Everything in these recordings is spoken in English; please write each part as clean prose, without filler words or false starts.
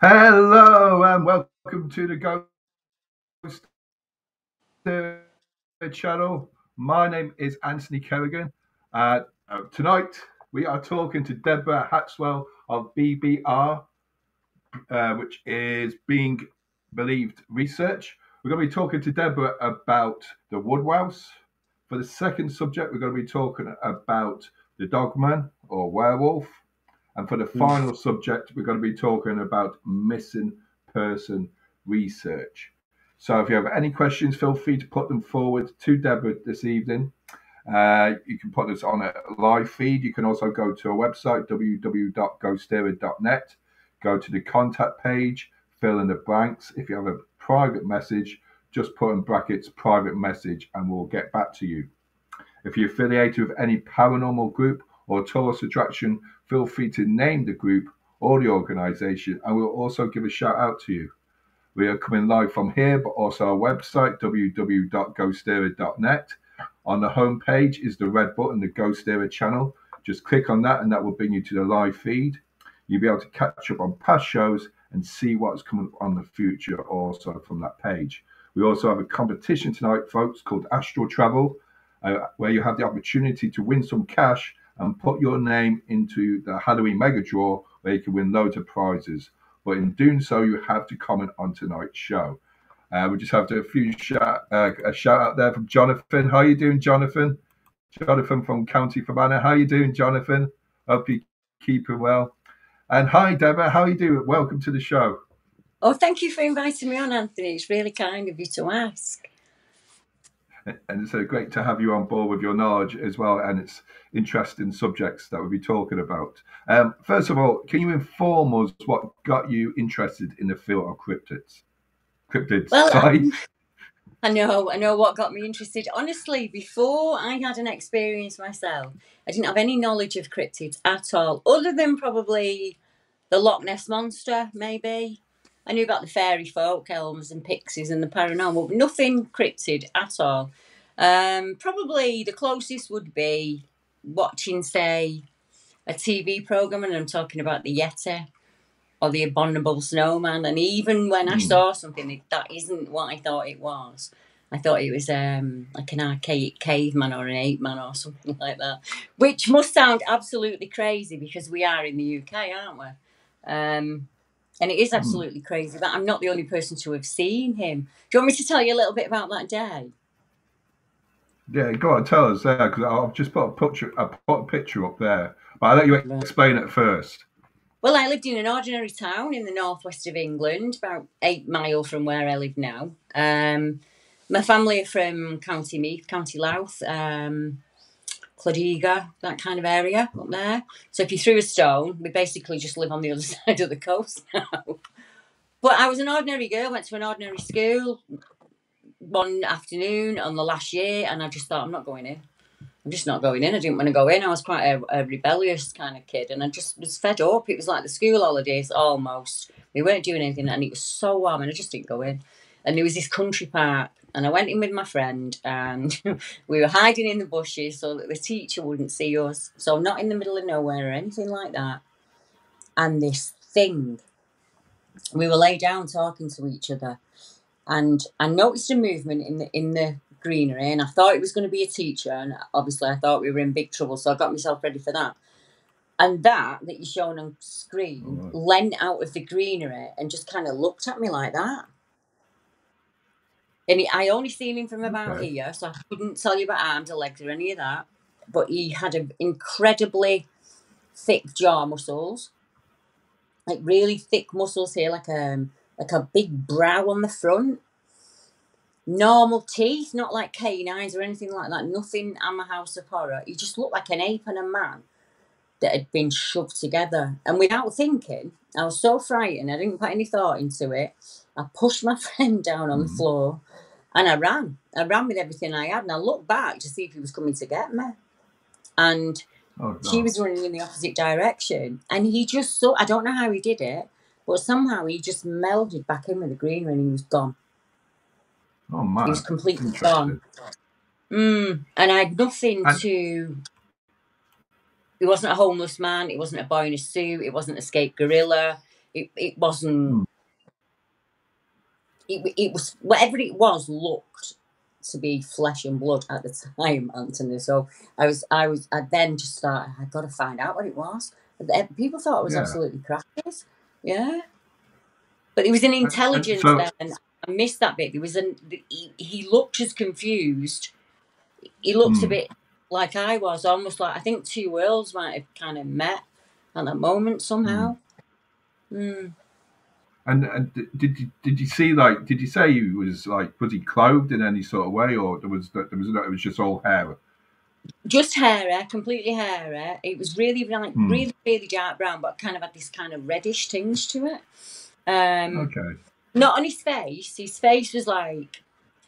Hello and welcome to the GhostÉire Channel. My name is Anthony Kerrigan. Tonight we are talking to Deborah Hatswell of BBR, which is Being Believed Research. We're going to be talking to Deborah about the Woodwose. For the second subject, we're going to be talking about the dogman or werewolf. And for the final subject, we're going to be talking about missing person research. So if you have any questions, feel free to put them forward to Deborah this evening. You can put this on a live feed. You can also go to our website, www.ghostére.net. Go to the contact page, fill in the blanks. If you have a private message, just put in brackets private message and we'll get back to you. If you're affiliated with any paranormal group or tourist attraction, feel free to name the group or the organization and we'll also give a shout out to you. We are coming live from here, but also our website, www.ghostére.net. On the home page is the red button, the GhostÉire Channel. Just click on that and that will bring you to the live feed. You'll be able to catch up on past shows and see what's coming up on the future also from that page. We also have a competition tonight, folks, called Astral Travel, where you have the opportunity to win some cash and put your name into the Halloween mega draw where you can win loads of prizes. But in doing so, you have to comment on tonight's show. We just have to a shout out there from Jonathan. How you doing, Jonathan? Jonathan from County Fermanagh. How you doing, Jonathan? Hope you're keeping well. And hi, Deborah. How you doing? Welcome to the show. Oh, thank you for inviting me on, Anthony. It's really kind of you to ask. And it's great to have you on board with your knowledge as well, and it's interesting subjects that we'll be talking about. First of all, can you inform us what got you interested in the field of cryptids? Well, sorry. I know what got me interested. Honestly, before I had an experience myself, I didn't have any knowledge of cryptids at all, other than probably the Loch Ness Monster, maybe. I knew about the fairy folk, elves and pixies and the paranormal, but nothing cryptid at all. Probably the closest would be watching, say, a TV program, and I'm talking about the Yeti or the abominable snowman. And even when I saw something that isn't what I thought it was, I thought it was like an archaic caveman or an ape man or something like that, which must sound absolutely crazy because we are in the UK, aren't we? And it is absolutely crazy that I'm not the only person to have seen him. Do you want me to tell you a little bit about that day? Yeah, go on, tell us there, because I've just put a picture up there, but I'll let you explain it first. Well, I lived in an ordinary town in the northwest of England, about 8 miles from where I live now. My family are from County Meath, County Louth, Clodiga, that kind of area up there. So if you threw a stone, we basically just live on the other side of the coast now. But I was an ordinary girl, went to an ordinary school one afternoon on the last year, and I just thought, I'm not going in. I'm just not going in. I didn't want to go in. I was quite a rebellious kind of kid, and I just was fed up. It was like the school holidays almost. We weren't doing anything, and it was so warm, and I just didn't go in. And there was this country park, and I went in with my friend, and we were hiding in the bushes so that the teacher wouldn't see us. So not in the middle of nowhere or anything like that. And this thing, we were laid down talking to each other, and I noticed a movement in the greenery, and I thought it was going to be a teacher, and obviously I thought we were in big trouble, so I got myself ready for that. And that you're shown on screen leant out of the greenery and just kind of looked at me like that. And I only seen him from about here, so I couldn't tell you about arms or legs or any of that. But he had an incredibly thick jaw muscles, like really thick muscles here, like a big brow on the front. Normal teeth, not like canines or anything like that. Nothing I'm a house of horror. He just looked like an ape and a man that had been shoved together. And without thinking, I was so frightened, I didn't put any thought into it. I pushed my friend down on the floor and I ran. I ran with everything I had, and I looked back to see if he was coming to get me. And he was running in the opposite direction. And he just I don't know how he did it, but somehow he just melded back in with the greenery and he was gone. Oh, man. He was completely gone. And I had nothing to... It wasn't a homeless man. It wasn't a boy in a suit. It wasn't an escaped gorilla. It wasn't. Mm. It was whatever it was looked to be flesh and blood at the time, Anthony. So I then just thought I got to find out what it was. People thought it was Yeah. absolutely crackers. Yeah, but it was an And intelligence so, there, and I missed that bit. There was he looked as confused. He looked a mm, bit like I was, almost like I think two worlds might have kind of met at that moment mm. somehow. Mm. And did you see, like, did you say he was, like, was he clothed in any sort of way, or there was no, it was just all hair? Just hair, completely hair. It was really like Mm. really really dark brown, but kind of had this kind of reddish tinge to it. Um, Okay. Not on his face. His face was like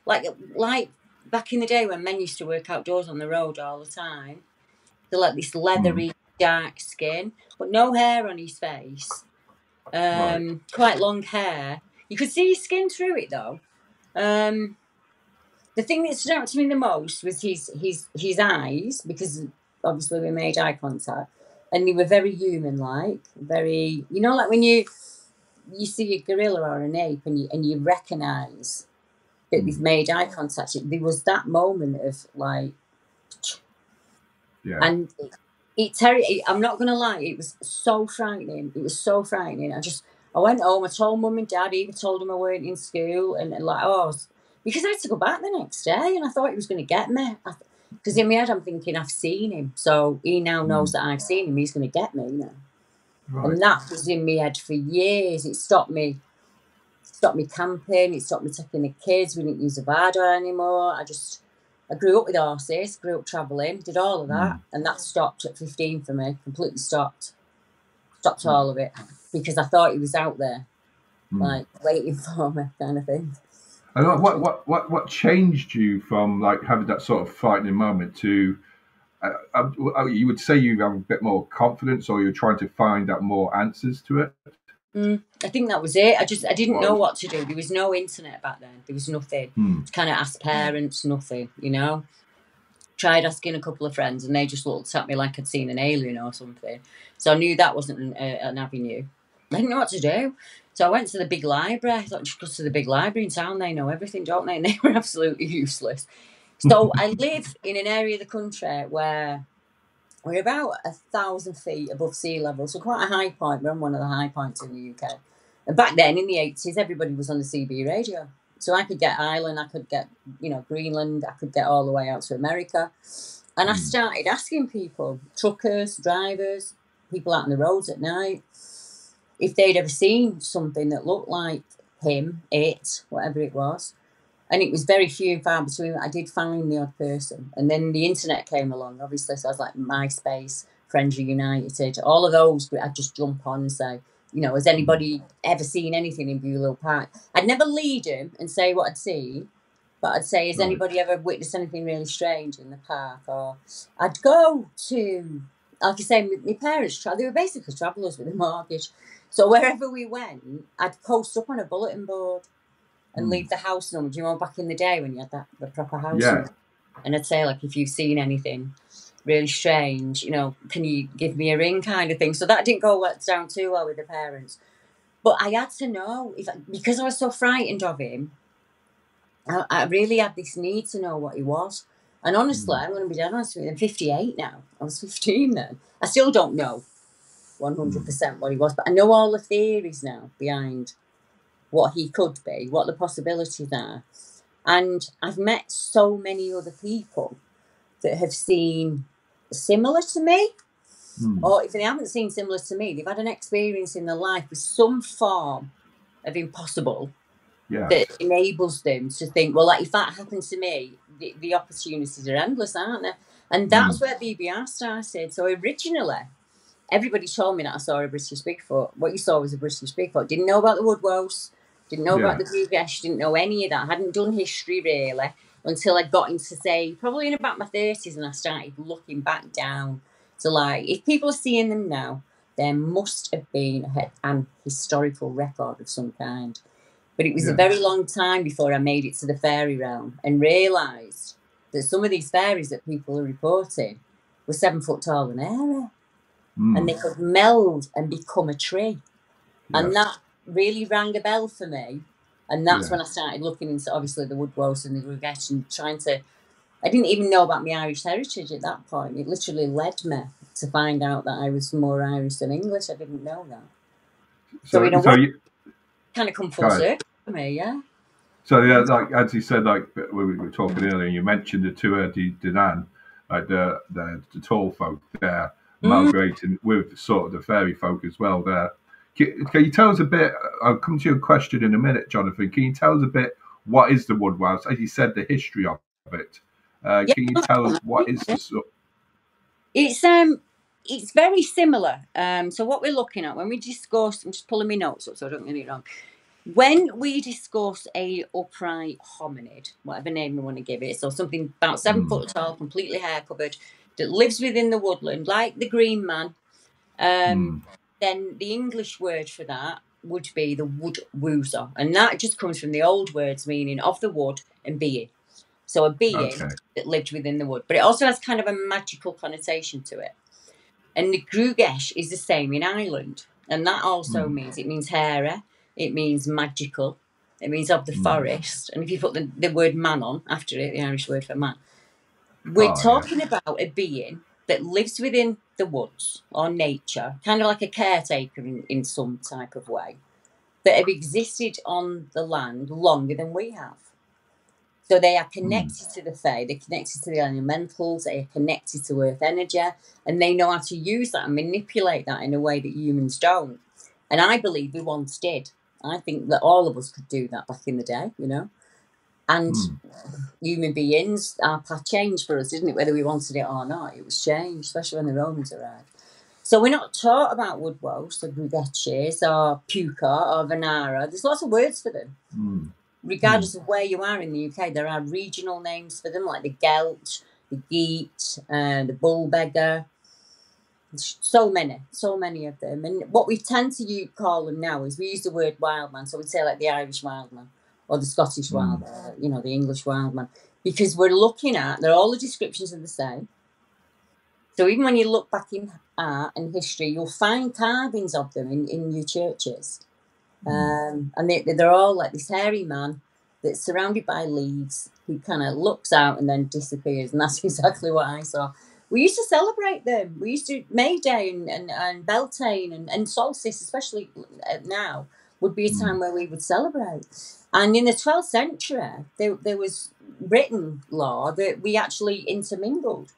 back in the day when men used to work outdoors on the road all the time. So like this Mm. leathery dark skin, but no hair on his face. Right. Quite long hair. You could see his skin through it though. The thing that stood out to me the most was his eyes, because obviously we made eye contact, and they were very human-like, very, like when you see a gorilla or an ape and you recognise that they've Mm. made eye contact. There was that moment of like, Yeah. and I'm not gonna lie, it was so frightening. It was so frightening. I went home. I told mum and dad. I even told them I weren't in school, and like, because I had to go back the next day, and I thought he was going to get me. Because in my head, I'm thinking I've seen him, so he now knows Mm. that I've seen him. He's going to get me, Right. And that was in my head for years. It stopped me camping. It stopped me taking the kids. We didn't use a Vado anymore. I grew up with horses, grew up travelling, did all of that, Mm. and that stopped at 15 for me. Completely stopped Mm. all of it, because I thought he was out there, Mm. like waiting for me, kind of thing. And what changed you from, like, having that sort of frightening moment to, you would say you have a bit more confidence, or you're trying to find out more answers to it? I think that was it. I didn't know Was. what to do. There was no internet back then. There was nothing. Mm. To kind of ask parents, nothing. Tried asking a couple of friends, and they just looked at me like I'd seen an alien or something. So I knew that wasn't an avenue. I didn't know what to do. So I went to the big library. I thought, just go to the big library in town. They know everything, don't they? And they were absolutely useless. So I live in an area of the country where we're about 1,000 feet above sea level. So quite a high point. We're on one of the high points in the UK. And back then, in the 80s, everybody was on the CB radio. So I could get Ireland, I could get, Greenland, I could get all the way out to America. And I started asking people, truckers, drivers, people out on the roads at night, if they'd ever seen something that looked like him, it, whatever it was. And it was very few and far between. I did find the odd person. And then the internet came along, obviously. So I was like MySpace, Friends Reunited, all of those. I'd just jump on and say, has anybody ever seen anything in Beulah Park? I'd never lead them and say what I'd seen, but I'd say, has anybody ever witnessed anything really strange in the park? Or I'd go to, like I say, my parents, they were basically travellers with a mortgage. So wherever we went, I'd post up on a bulletin board and leave the house number. Back in the day when you had the proper house number. And I'd say, like, if you've seen anything really strange, can you give me a ring, kind of thing. So that didn't go down too well with the parents. But I had to know, because I was so frightened of him, I really had this need to know what he was. And honestly, I'm going to be dead honest with you, I'm 58 now. I was 15 then. I still don't know 100% what he was, but I know all the theories now behind what he could be, what the possibilities are. And I've met so many other people that have seen similar to me, or if they haven't seen similar to me, they've had an experience in their life with some form of impossible that enables them to think, well, like, if that happened to me, the opportunities are endless, aren't they? And that's where BBR started. So originally, everybody told me that I saw a British Bigfoot. What you saw was a British Bigfoot. Didn't know about the Woodwose, didn't know about the Buggesh, didn't know any of that. I hadn't done history really until I got into, say, probably in about my 30s, and I started looking back down to, like, if people are seeing them now, there must have been an historical record of some kind. But it was a very long time before I made it to the fairy realm and realised that some of these fairies that people are reporting were 7 foot tall and hairy. And they could meld and become a tree. And Yes. that really rang a bell for me. And that's Yeah. when I started looking into, obviously, the Woodwose and the Grugesh and trying to... I didn't even know about my Irish heritage at that point. It literally led me to find out that I was more Irish than English. I didn't know that. So in a So way, you kind of come full go ahead. circle for me, yeah. So yeah, like as you said, like when we were talking earlier, you mentioned the Tuatha De Danann, like the tall folk there Mm, migrating with sort of the fairy folk as well there. Can you tell us a bit? I'll come to your question in a minute, Jonathan. Can you tell us a bit what is the Woodwose? As you said, the history of it. yeah, Can you tell us what is the it's very similar. So what we're looking at when we discuss, I'm just pulling my notes up so I don't get it wrong. When we discuss a upright hominid, whatever name we want to give it, so something about 7 foot tall, completely hair covered, that lives within the woodland, like the Green Man, then the English word for that would be the Woodwooser, and that just comes from the old words meaning of the wood and being. So a being okay? that lived within the wood, but it also has kind of a magical connotation to it. And the Grugesh is the same in Ireland, and that also means hairy, it means magical, it means of the forest. And if you put the word man on after it, the Irish word for man, we're Oh yeah. talking about a being that lives within the woods or nature, kind of like a caretaker in some type of way, that have existed on the land longer than we have. So they are connected to the fae, they're connected to the elementals, they are connected to earth energy, and they know how to use that and manipulate that in a way that humans don't. And I believe we once did. I think that all of us could do that back in the day, you know. And human beings, our path changed for us, didn't it? Whether we wanted it or not, it was changed, especially when the Romans arrived. So we're not taught about Woodwose, or Grugeches, or Puka, or Vanara. There's lots of words for them. Regardless of where you are in the UK, there are regional names for them, like the Gelt, the Geet, the Bullbeggar. So many of them. And what we tend to call them now is we use the word wildman. So we'd say like the Irish wildman or the Scottish wildman, you know, the English wildman. Because we're looking at, all the descriptions are the same. So even when you look back in art and history, you'll find carvings of them in your churches. And they're all like this hairy man that's surrounded by leaves who kind of looks out and then disappears. And that's exactly what I saw. We used to celebrate them. We used to May Day and Beltane and Solstice, especially now, would be a time where we would celebrate. And in the 12th century, there was written law that we actually intermingled.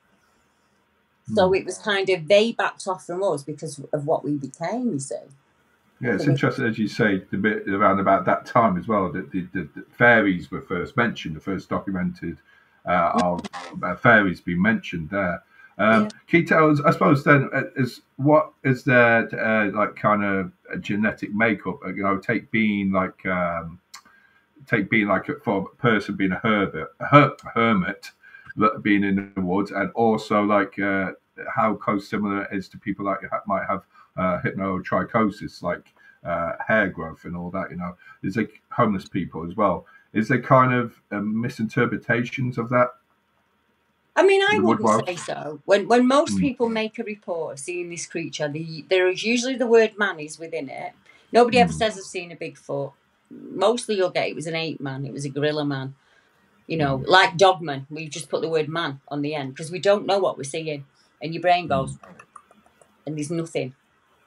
So it was kind of, they backed off from us because of what we became, you see. Yeah, it's interesting, as you say, the bit around about that time as well, that the fairies were first mentioned, the first documented of fairies being mentioned there. Can you tell us, I suppose, then, what is their like kind of a genetic makeup? You know, take being like for a person being a hermit, being in the woods, and also like how close similar it is to people that might have hypertrichosis, like hair growth and all that. You know, there's like homeless people as well. Is there kind of misinterpretations of that? I mean, I The wouldn't say Woodwose? so. When most people make a report of seeing this creature, there is usually the word man is within it. Nobody ever says I've seen a Bigfoot. Mostly you'll get it was an ape man, it was a gorilla man. You know, like dogman, we just put the word man on the end because we don't know what we're seeing. And your brain goes, and there's nothing.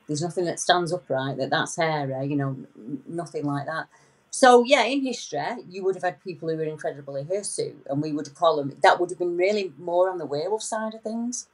There's nothing that stands upright, that's hairy, you know, nothing like that. So, yeah, in history, you would have had people who were incredibly hirsute, and we would call them, that would have been really more on the werewolf side of things.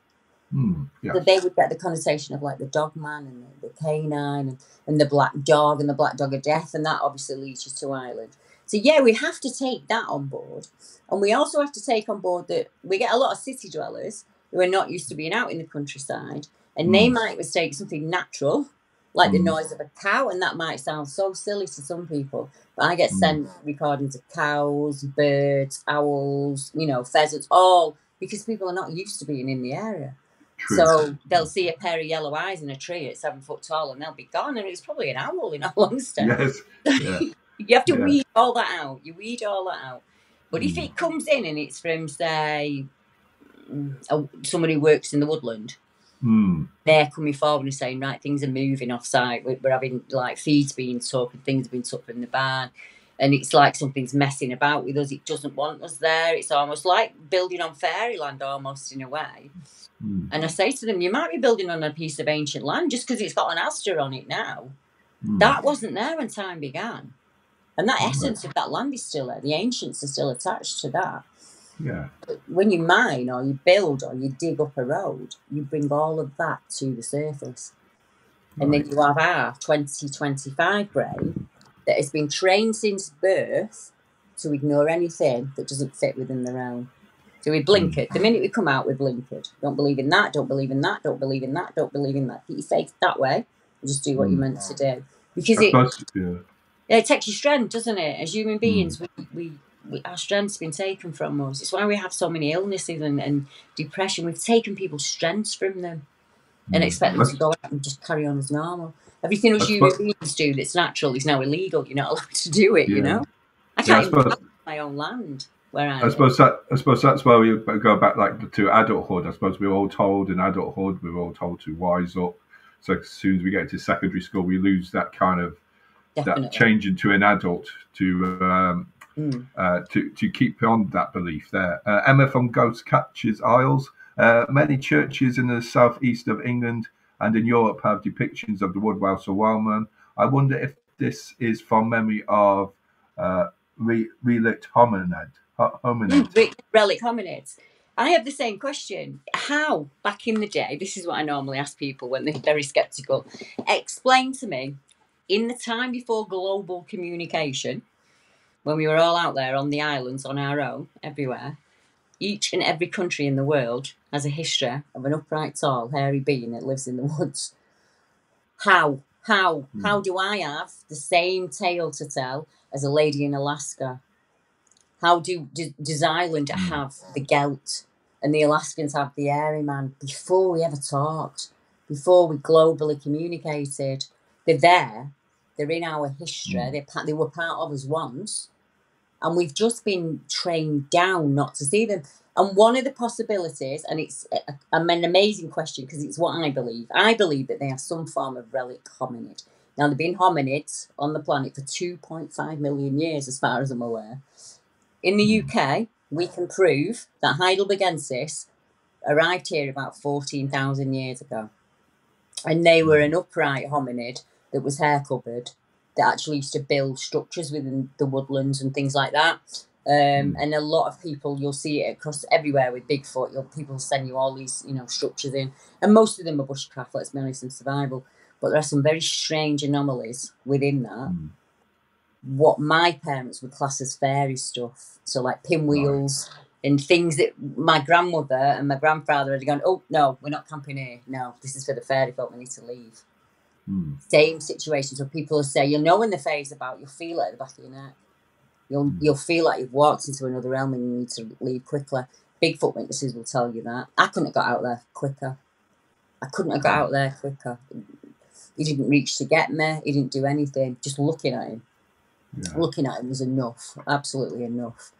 Yes. That they would get the connotation of like the dog man and the canine and the black dog and the black dog of death, and that obviously leads you to Ireland. So, yeah, we have to take that on board. And we also have to take on board that we get a lot of city dwellers who are not used to being out in the countryside, and they might mistake something natural, like the noise of a cow, and that might sound so silly to some people. But I get sent recordings of cows, birds, owls, you know, pheasants, all because people are not used to being in the area. True. So they'll see a pair of yellow eyes in a tree at 7 foot tall, and they'll be gone. And it's probably an owl in all honesty. Yes. Yeah. You have to weed all that out. You weed all that out. But if it comes in and it's from, say, somebody who works in the woodland, They're coming forward and saying, right, things are moving off site. We're having like feeds being took and things being took from the barn. And it's like something's messing about with us. It doesn't want us there. It's almost like building on fairyland, almost in a way. And I say to them, you might be building on a piece of ancient land just because it's got an Astor on it now. That wasn't there when time began. And that essence of that land is still there. The ancients are still attached to that. Yeah. But when you mine or you build or you dig up a road, you bring all of that to the surface. And then you have our 2025 brain that has been trained since birth to ignore anything that doesn't fit within the realm. So we blinkered. The minute we come out, we're blinkered. Don't believe in that, don't believe in that, don't believe in that, don't believe in that. Keep your faith that way and just do what you're meant to do. Because it takes your strength, doesn't it? As human beings, our strength's been taken from us. It's why we have so many illnesses and depression. We've taken people's strengths from them and expect them to go out and just carry on as normal. Everything us human beings do that's natural is now illegal. You're not allowed to do it, you know? I can't even have my own land where I suppose that's where we go back like to adulthood. I suppose we're all told in adulthood, we're all told to wise up. So as soon as we get to secondary school, we lose that kind of that change into an adult to keep on that belief there. Emma from Ghost Catchers Isles. Many churches in the southeast of England and in Europe have depictions of the Woodwose or Wellman. I wonder if this is from memory of relict hominid. Relic hominids. I have the same question. How, back in the day, this is what I normally ask people when they're very sceptical, explain to me, in the time before global communication, when we were all out there on the islands on our own, everywhere, each and every country in the world has a history of an upright, tall, hairy being that lives in the woods. How do I have the same tale to tell as a lady in Alaska? How does Ireland have the Gelt and the Alaskans have the Airy Man before we ever talked, before we globally communicated? They're there. They're in our history. They were part of us once. And we've just been trained down not to see them. And one of the possibilities, and it's an amazing question because it's what I believe that they are some form of relic hominid. Now, there have been hominids on the planet for 2.5 million years, as far as I'm aware. In the UK, we can prove that Heidelbergensis arrived here about 14,000 years ago. And they were an upright hominid that was hair-covered, that actually used to build structures within the woodlands and things like that. And a lot of people, you'll see it across everywhere with Bigfoot. People send you all these, structures in. And most of them are bushcraft, let's be honest, and survival. But there are some very strange anomalies within that. What my parents would class as fairy stuff. So like pinwheels and things that my grandmother and my grandfather had gone, oh, no, we're not camping here. No, this is for the fairy folk. We need to leave. Same situation. So people will say, when the fairy's about, you'll feel it at the back of your neck. You'll feel like you've walked into another realm and you need to leave quickly. Bigfoot witnesses will tell you that. I couldn't have got out there quicker. He didn't reach to get me. He didn't do anything. Just looking at him. Looking at him was enough. Absolutely enough.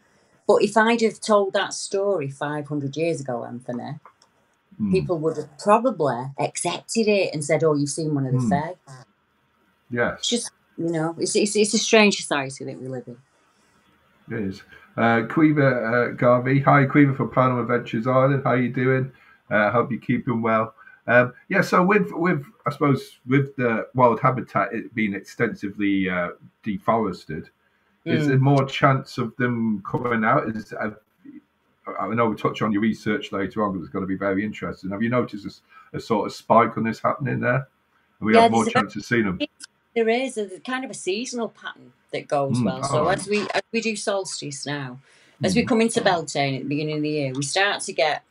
But if I'd have told that story 500 years ago, Anthony, people would have probably accepted it and said, oh, you've seen one of the fae. Yes. It's just, it's a strange society that we live in. It is. Quiva Garvey. Hi, Quiva from Paranormal Adventures Ireland. How you doing? Hope you're keeping well. So with I suppose with the wild habitat it being extensively deforested, is there more chance of them coming out? I know we'll touch on your research later on, but it's going to be very interesting. Have you noticed a sort of spike on this happening there? And we have more chance of seeing them. There is a kind of a seasonal pattern that goes well. So as we do solstice now, as we come into Beltane at the beginning of the year, we start to get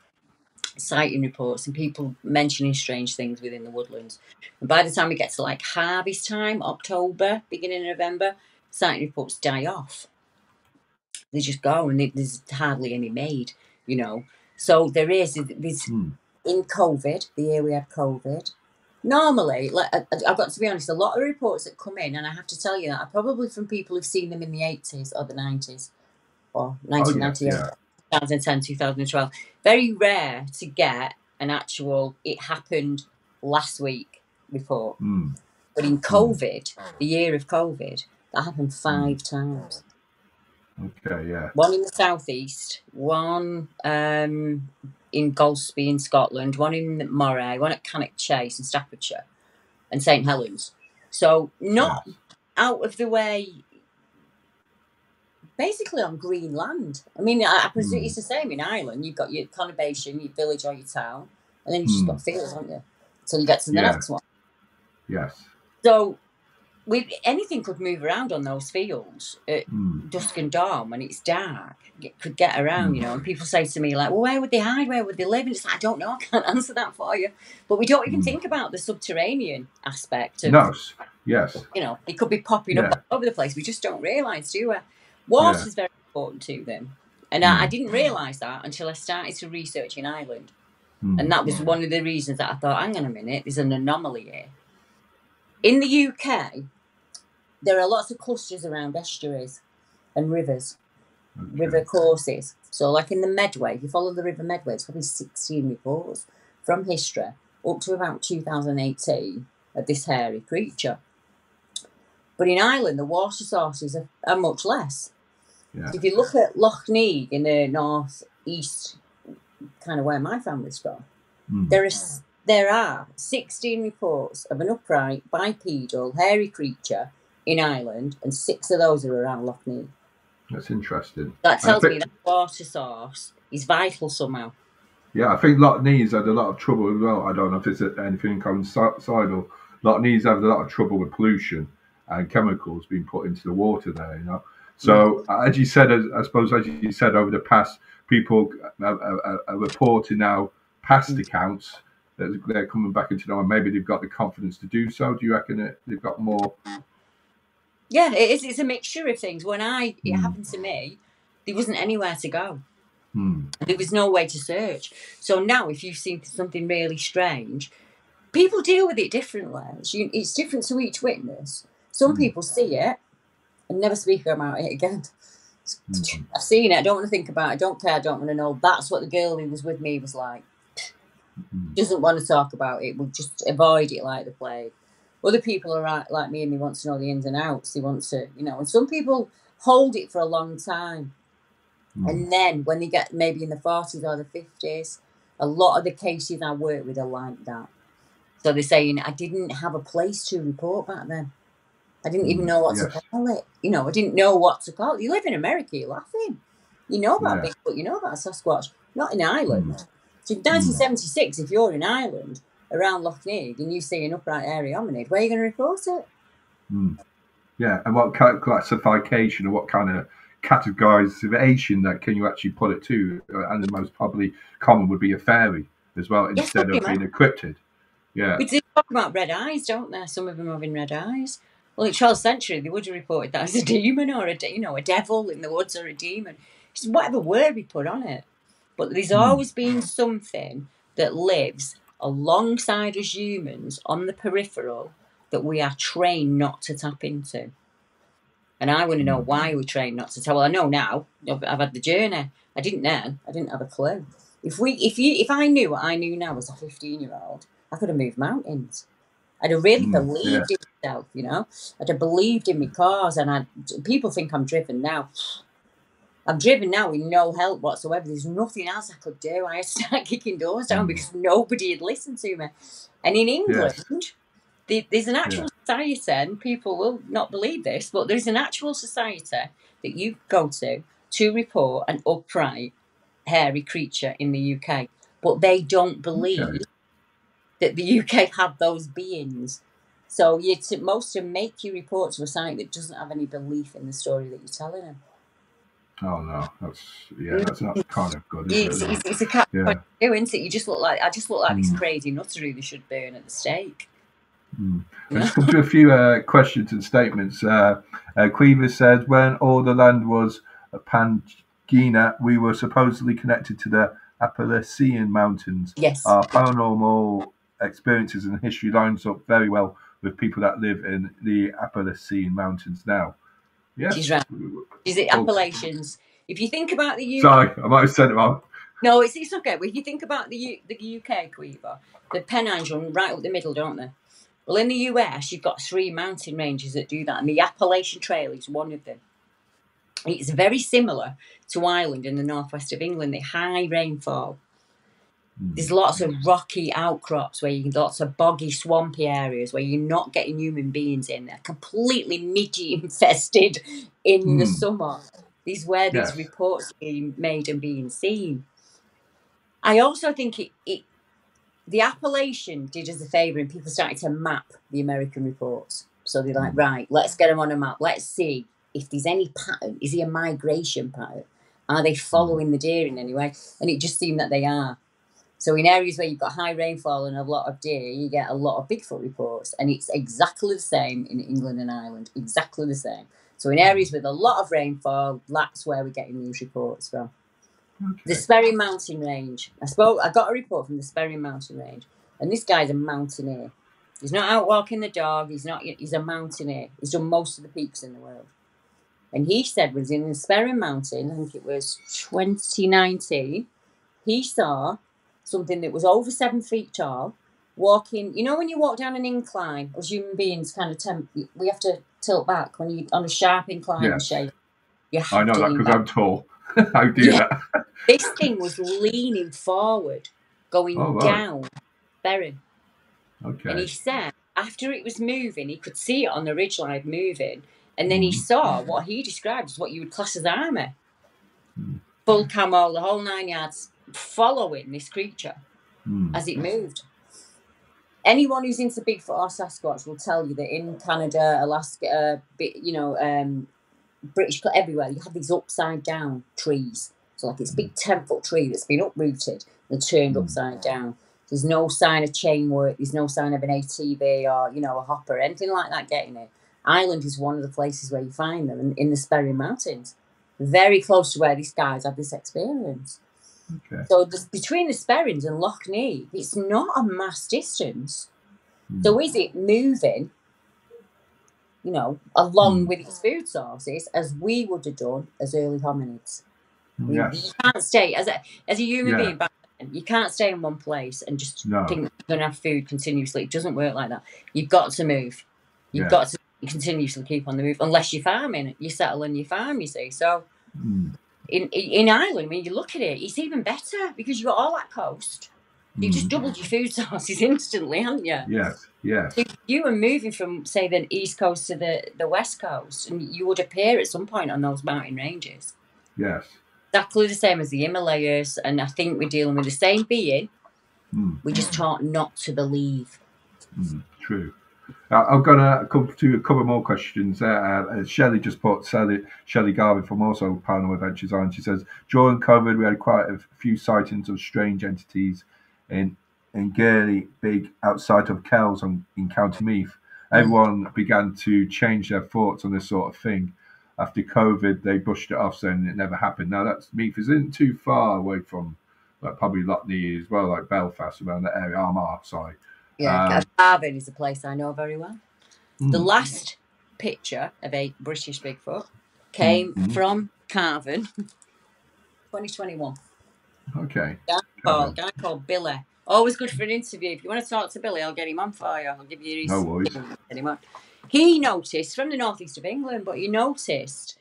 sighting reports and people mentioning strange things within the woodlands. And by the time we get to like harvest time, October, beginning of November, sighting reports die off. They just go and there's hardly any made, So there's in COVID, the year we had COVID, normally, like I've got to be honest, a lot of reports that come in, and I have to tell you that, are probably from people who've seen them in the 80s or the 90s or 1998, 2010, 2012. Very rare to get an actual, it happened last week report. Mm. But in COVID, the year of COVID, that happened 5 times. Okay, yeah. One in the southeast, one in Golspie in Scotland, one in Moray, one at Cannock Chase in Staffordshire, and St Helens. So not out of the way, basically on green land. I mean, I presume it's the same in Ireland. You've got your conurbation, your village or your town, and then you've just got fields, haven't you? Until you get to the next one. Yes. So anything could move around on those fields at dusk and dawn when it's dark. It could get around, you know. And people say to me, like, well, where would they hide? Where would they live? And it's like, I don't know. I can't answer that for you. But we don't even think about the subterranean aspect of... No. Yes. You know, it could be popping up all over the place. We just don't realise, do we? Water is very important to them. And I didn't realise that until I started to research in Ireland. And that was one of the reasons that I thought, hang on a minute, there's an anomaly here. In the UK, there are lots of clusters around estuaries and rivers, river courses. So like in the Medway, if you follow the River Medway, it's probably 16 reports from history up to about 2018 of this hairy creature. But in Ireland, the water sources are much less. Yeah. So if you look at Lough Neagh in the north-east, kind of where my family's from, there are 16 reports of an upright, bipedal, hairy creature in Ireland, and 6 of those are around Lough Neagh. That's interesting. That tells me that water source is vital somehow. Yeah, I think Lough Neagh's had a lot of trouble as well. I don't know if it's anything coincidental. Lough Neagh's had a lot of trouble with pollution and chemicals being put into the water there, you know. So, as you said, I suppose, as you said, over the past, people are reporting now past accounts that they're coming back into know, and maybe they've got the confidence to do so. Do you reckon they've got more? Yeah, it is. It's a mixture of things. When it happened to me, there wasn't anywhere to go. There was no way to search. So now, if you've seen something really strange, people deal with it differently. It's different to each witness. Some people see it and never speak about it again. I've seen it. I don't want to think about it. I don't care. I don't want to know. That's what the girl who was with me was like. Doesn't want to talk about it. Will just avoid it like the plague. Other people are like me and they want to know the ins and outs. They want to, you know, and some people hold it for a long time. And then when they get maybe in the 40s or the 50s, a lot of the cases I work with are like that. So they're saying, I didn't have a place to report back then. I didn't even know what to call it. You know, I didn't know what to call it. You live in America, you're laughing. You know about Bigfoot, you know about Sasquatch. Not in Ireland. So in 1976, if you're in Ireland, around Lough Neagh, and you see an upright hairy hominid, where are you going to report it? Yeah, and what kind of classification or what kind of categorization that can you actually put it to? And the most probably common would be a fairy as well, instead of being a cryptid. Yeah. We do talk about red eyes, don't there? Some of them having red eyes. Well, in the 12th century, they would have reported that as a demon or a devil in the woods or a demon. It's whatever word we put on it. But there's always been something that lives alongside us humans on the peripheral that we are trained not to tap into. And I want to know why we're trained not to tap. Well, I know now. I've had the journey. I didn't then. I didn't have a clue. If I knew what I knew now as a 15-year-old, I could have moved mountains. I'd have really believed in myself, you know. I'd have believed in my cause, and people think I'm driven now. I'm driven now with no help whatsoever. There's nothing else I could do. I had to start kicking doors down because nobody had listened to me. And in England, there's an actual society, and people will not believe this, but there's an actual society that you go to report an upright, hairy creature in the UK. But they don't believe that the UK have those beings. So most of them make you report to a site that doesn't have any belief in the story that you're telling them. Oh no, that's not kind of good. Is it? It's a cat do, isn't it? I just look like this crazy nutter who they should burn at the stake. Let's come to a few questions and statements. Queever says, when all the land was Pangea, we were supposedly connected to the Appalachian Mountains. Yes. Our paranormal experiences and history lines up very well with people that live in the Appalachian Mountains now. Yes. She's right. Is it Appalachians? If you think about the UK... Sorry, I might have said it wrong. No, it's okay. Well, if you think about the UK, Quiver, the Pennines run right up the middle, don't they? Well, in the US, you've got 3 mountain ranges that do that, and the Appalachian Trail is one of them. It's very similar to Ireland in the northwest of England, the high rainfall. There's lots of rocky outcrops where you get lots of boggy, swampy areas where you're not getting human beings in. They're completely midgy infested in the summer. These where these reports are being made and being seen. I also think the Appalachian did us a favour and people started to map the American reports. So they're like, right, let's get them on a map. Let's see if there's any pattern. Is there a migration pattern? Are they following the deer in any way? And it just seemed that they are. So in areas where you've got high rainfall and a lot of deer, you get a lot of Bigfoot reports. And it's exactly the same in England and Ireland. Exactly the same. So in areas with a lot of rainfall, that's where we're getting these reports from. Okay. The Sperry Mountain Range. I got a report from the Sperry Mountain Range. And this guy's a mountaineer. He's not out walking the dog. He's a mountaineer. He's done most of the peaks in the world. And he said was in the Sperry Mountain, I think it was 2019, he saw something that was over 7 feet tall, walking. You know when you walk down an incline, as human beings kind of we have to tilt back when you're on a sharp incline shape. I know that because I'm tall. I do that. This thing was leaning forward, going down, Sperry. Okay. And he said after it was moving, he could see it on the ridgeline moving, and then he saw what he described as what you would class as armour. Full camo, the whole 9 yards, following this creature as it moved. Anyone who's into Bigfoot or Sasquatch will tell you that in Canada, Alaska, British, everywhere, you have these upside down trees. So like it's a big 10-foot tree that's been uprooted and turned upside down. There's no sign of chain work. There's no sign of an ATV or, a hopper, anything like that getting it. Ireland is one of the places where you find them in the Sperry Mountains. Very close to where these guys had this experience. Okay. So between the Sperrins and Loch Ness, it's not a mass distance. So is it moving, along with its food sources, as we would have done as early hominids? Yes. You can't stay, as a human being back then, you can't stay in one place and just think you're going to have food continuously. It doesn't work like that. You've got to move. You've got to continuously keep on the move, unless you're farming. You settle in your farm, you see. So in Ireland, when you look at it, it's even better because you've got all that coast. You just doubled your food sources instantly, haven't you? Yes, yes. So you were moving from, say, the east coast to the west coast, and you would appear at some point on those mountain ranges. Yes. Exactly the same as the Himalayas, and I think we're dealing with the same being. We're just taught not to believe. True. I've got a couple more questions. Shelley just put Shelley Garvin from also Paranormal Adventures on. She says, during COVID, we had quite a few sightings of strange entities in Gurley, big outside of Kells in County Meath. Everyone began to change their thoughts on this sort of thing. After COVID, they brushed it off, saying it never happened. Now, Meath isn't too far away from probably Loch Ness as well, like Belfast, around that area. Armagh, sorry. Yeah, Carvin is a place I know very well. The last picture of a British Bigfoot came from Carvin, 2021. Okay. A guy called Billy. Always good for an interview. If you want to talk to Billy, I'll get him on for you. I'll give you his... No worries. He noticed, from the northeast of England, but he noticed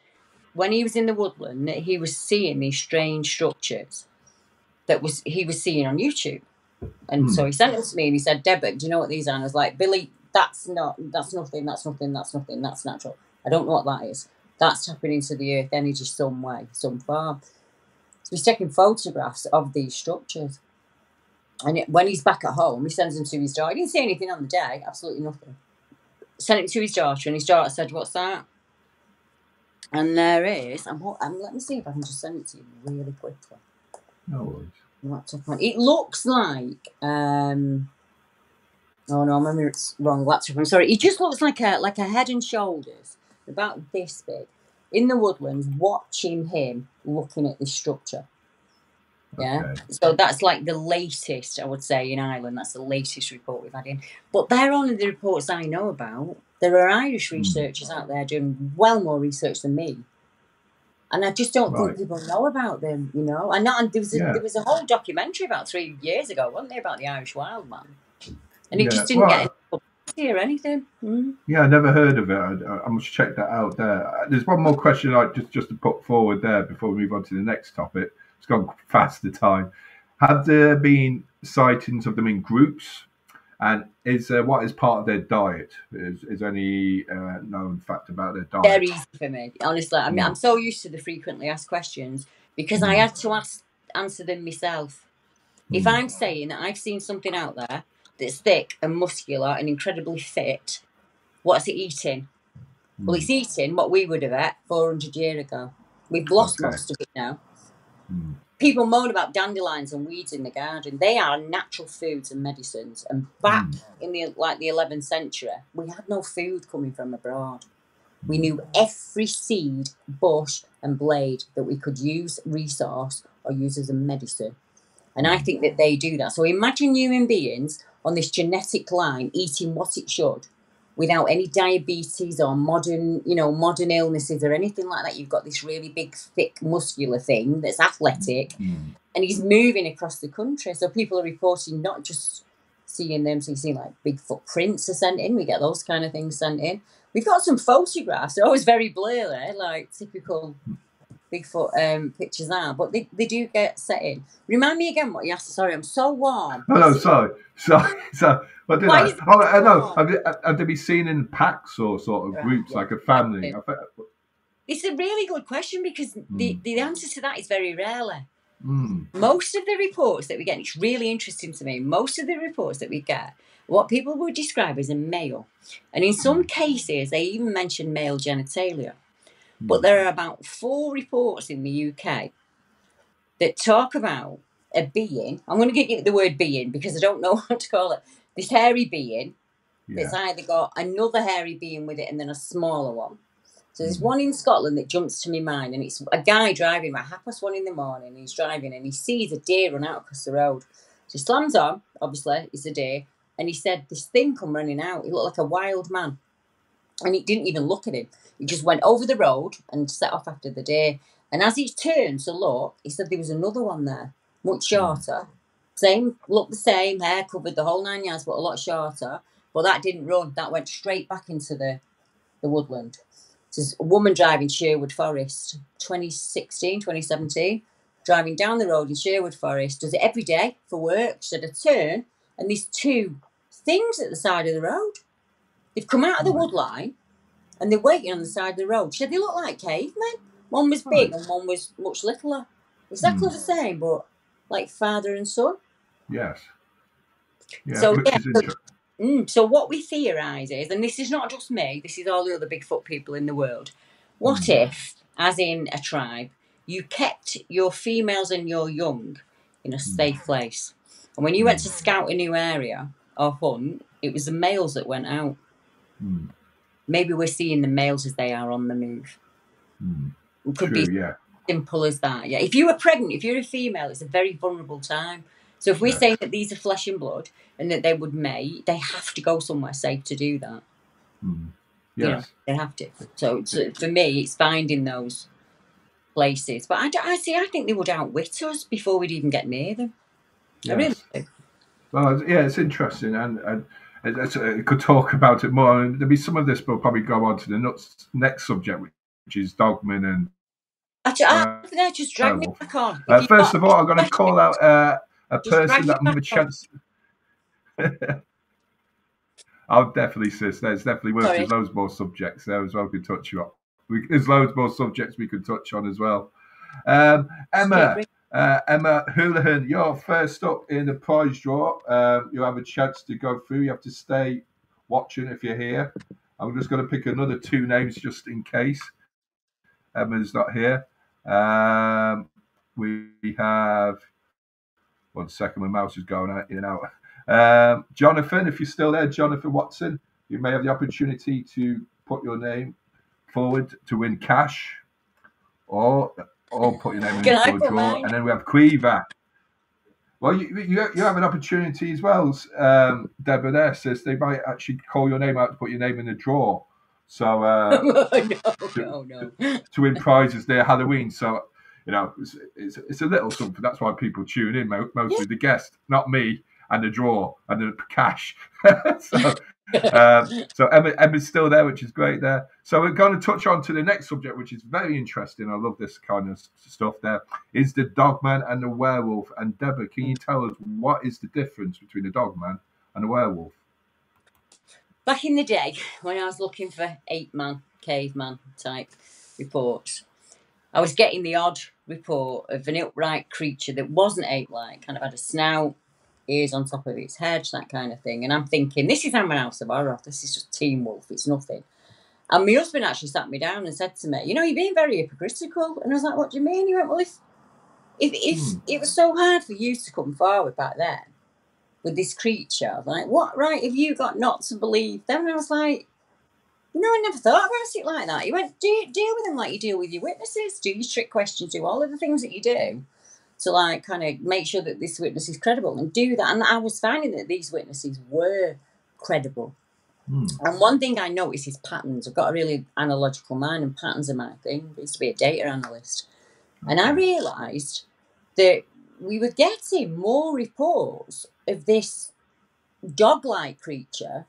when he was in the woodland that he was seeing these strange structures that he was seeing on YouTube. And so he sent them to me and he said, Deborah, do you know what these are? And I was like, Billy, that's nothing, that's natural. I don't know what that is. That's tapping into the earth energy some way, some form. So he's taking photographs of these structures. And when he's back at home, he sends them to his daughter. He didn't say anything on the day, absolutely nothing. Sent it to his daughter and his daughter said, what's that? And there is, let me see if I can just send it to you really quickly. No worries. It looks like oh no, maybe it's wrong laptop. I'm sorry. It just looks like a head and shoulders about this big in the woodlands, watching him looking at this structure. Yeah. Okay. So that's like the latest, I would say, in Ireland. That's the latest report we've had in. But they're only the reports I know about. There are Irish researchers out there doing well more research than me. And I just don't think Right. people know about them, you know. And there Yeah. was a whole documentary about 3 years ago, wasn't there, about the Irish wild man? And it Yeah. just didn't get any Well, publicity or anything. Mm. yeah, I never heard of it. I must check that out there. There's one more question I just to put forward there before we move on to the next topic. It's gone fast the time. Have there been sightings of them in groups? And what is part of their diet? Is any known fact about their Very diet? easy for me, honestly. I mean, I'm Mm, so used to the frequently asked questions because I mm, had to answer them myself. If mm. I'm saying that I've seen something out there that's thick and muscular and incredibly fit, what's it eating? Well, Mm. it's eating what we would have ate 400 years ago. We've lost Okay. most of it now. Mm, People moan about dandelions and weeds in the garden. They are natural foods and medicines. And back mm, in the 11th century, we had no food coming from abroad. We knew every seed, bush, and blade that we could use, resource, or use as a medicine. And I think that they do that. So imagine human beings on this genetic line eating what it should without any diabetes or modern illnesses or anything like that. You've got this really big, thick, muscular thing that's athletic mm. and he's moving across the country. So people are reporting not just seeing them, so you see like big footprints are sent in. We get those kind of things sent in. We've got some photographs. They're always very blurry, like typical Bigfoot pictures are, but they do get set in. Remind me again what you asked. Sorry, I'm so warm. Oh no, sorry. So what did Why I? is it Oh, I know. warm? Have they been seen in packs or sort of groups, Yeah. like a family? It's a really good question because the answer to that is very rarely. Mm, Most of the reports that we get, it's really interesting to me, most of the reports that we get, what people would describe as a male. And in some cases, they even mention male genitalia. But there are about 4 reports in the UK that talk about a being. I'm going to give you the word being because I don't know what to call it. This hairy being that's yeah. either got another hairy being with it and then a smaller one. So there's one in Scotland that jumps to my mind, and it's a guy driving about 1:30 in the morning. He's driving and he sees a deer run out across the road. So he slams on, obviously, it's a deer, and he said this thing come running out. He looked like a wild man, and he didn't even look at him. He just went over the road and set off after the deer. And as he turned to look, he said there was another one there, much shorter. Looked the same, hair covered, the whole 9 yards, but a lot shorter. But that didn't run. That went straight back into the woodland. There's a woman driving Sherwood Forest, 2016, 2017, driving down the road in Sherwood Forest, does it every day for work. She had a turn, and there's 2 things at the side of the road. They've come out of the wood line, and they're waiting on the side of the road. She said they look like cavemen. One was big and one was much littler. Exactly the same, but like father and son. Yes. Yeah, So which is interesting. So what we theorise is, and this is not just me, this is all the other Bigfoot people in the world. What if, as in a tribe, you kept your females and your young in a safe place? And when you went to scout a new area or hunt, it was the males that went out. Maybe we're seeing the males as they are on the move. It could True, be yeah. simple as that. Yeah. If you were pregnant, if you're a female, it's a very vulnerable time. So if we're saying that these are flesh and blood and that they would mate, they have to go somewhere safe to do that. Yes. You know, they have to. So for me, it's finding those places. But I think they would outwit us before we'd even get near them. Yes. I really do. Well, yeah, it's interesting, and it could talk about it more. And there'll be some of this, but we'll probably go on to the next subject, which is dogmen and Actually, just drag me back on. First of all, I'm going to call out a person that I'm going to chance. I'll definitely, sis. There's definitely worth. There's loads more subjects there as well we could touch on. There's loads more subjects we could touch on as well. Emma Houlihan, you're first up in the prize draw. You have a chance to go through. You have to stay watching if you're here. I'm just going to pick another 2 names just in case Emma's not here. We have 1 second. My mouse is going out in and out. Jonathan, if you're still there, Jonathan Watson, you may have the opportunity to put your name forward to win cash, or put your name in for a draw. And then we have Quiva. Well, you have an opportunity as well. Deborah there says they might actually call your name out to put your name in the draw. So No. to win prizes near Halloween. So it's a little something. That's why people tune in. Mostly the guest, not me, and the draw and the cash. So Emma's still there, which is great there. So we're going to touch on to the next subject, which is very interesting. I love this kind of stuff. There is the dogman and the werewolf. And Deborah, can you tell us what is the difference between a dogman and a werewolf? Back in the day, when I was looking for ape-man, caveman type reports, I was getting the odd report of an upright creature that wasn't ape-like, kind of had a snout, ears on top of its head, that kind of thing. And I'm thinking, this is Hammer House of Horror. This is just Teen Wolf. It's nothing. And my husband actually sat me down and said to me, you're being very hypocritical. And I was like, what do you mean? He went, well, if it was so hard for you to come forward back then with this creature, I was like, what right have you got not to believe them? And I was like, I never thought about it like that. He went, deal with them like you deal with your witnesses. Do your trick questions, do all of the things that you do to like kind of make sure that this witness is credible, and do that. And I was finding that these witnesses were credible. And one thing I noticed is patterns. I've got a really analogical mind, and patterns are my thing. I used to be a data analyst. And I realised that we were getting more reports of this dog-like creature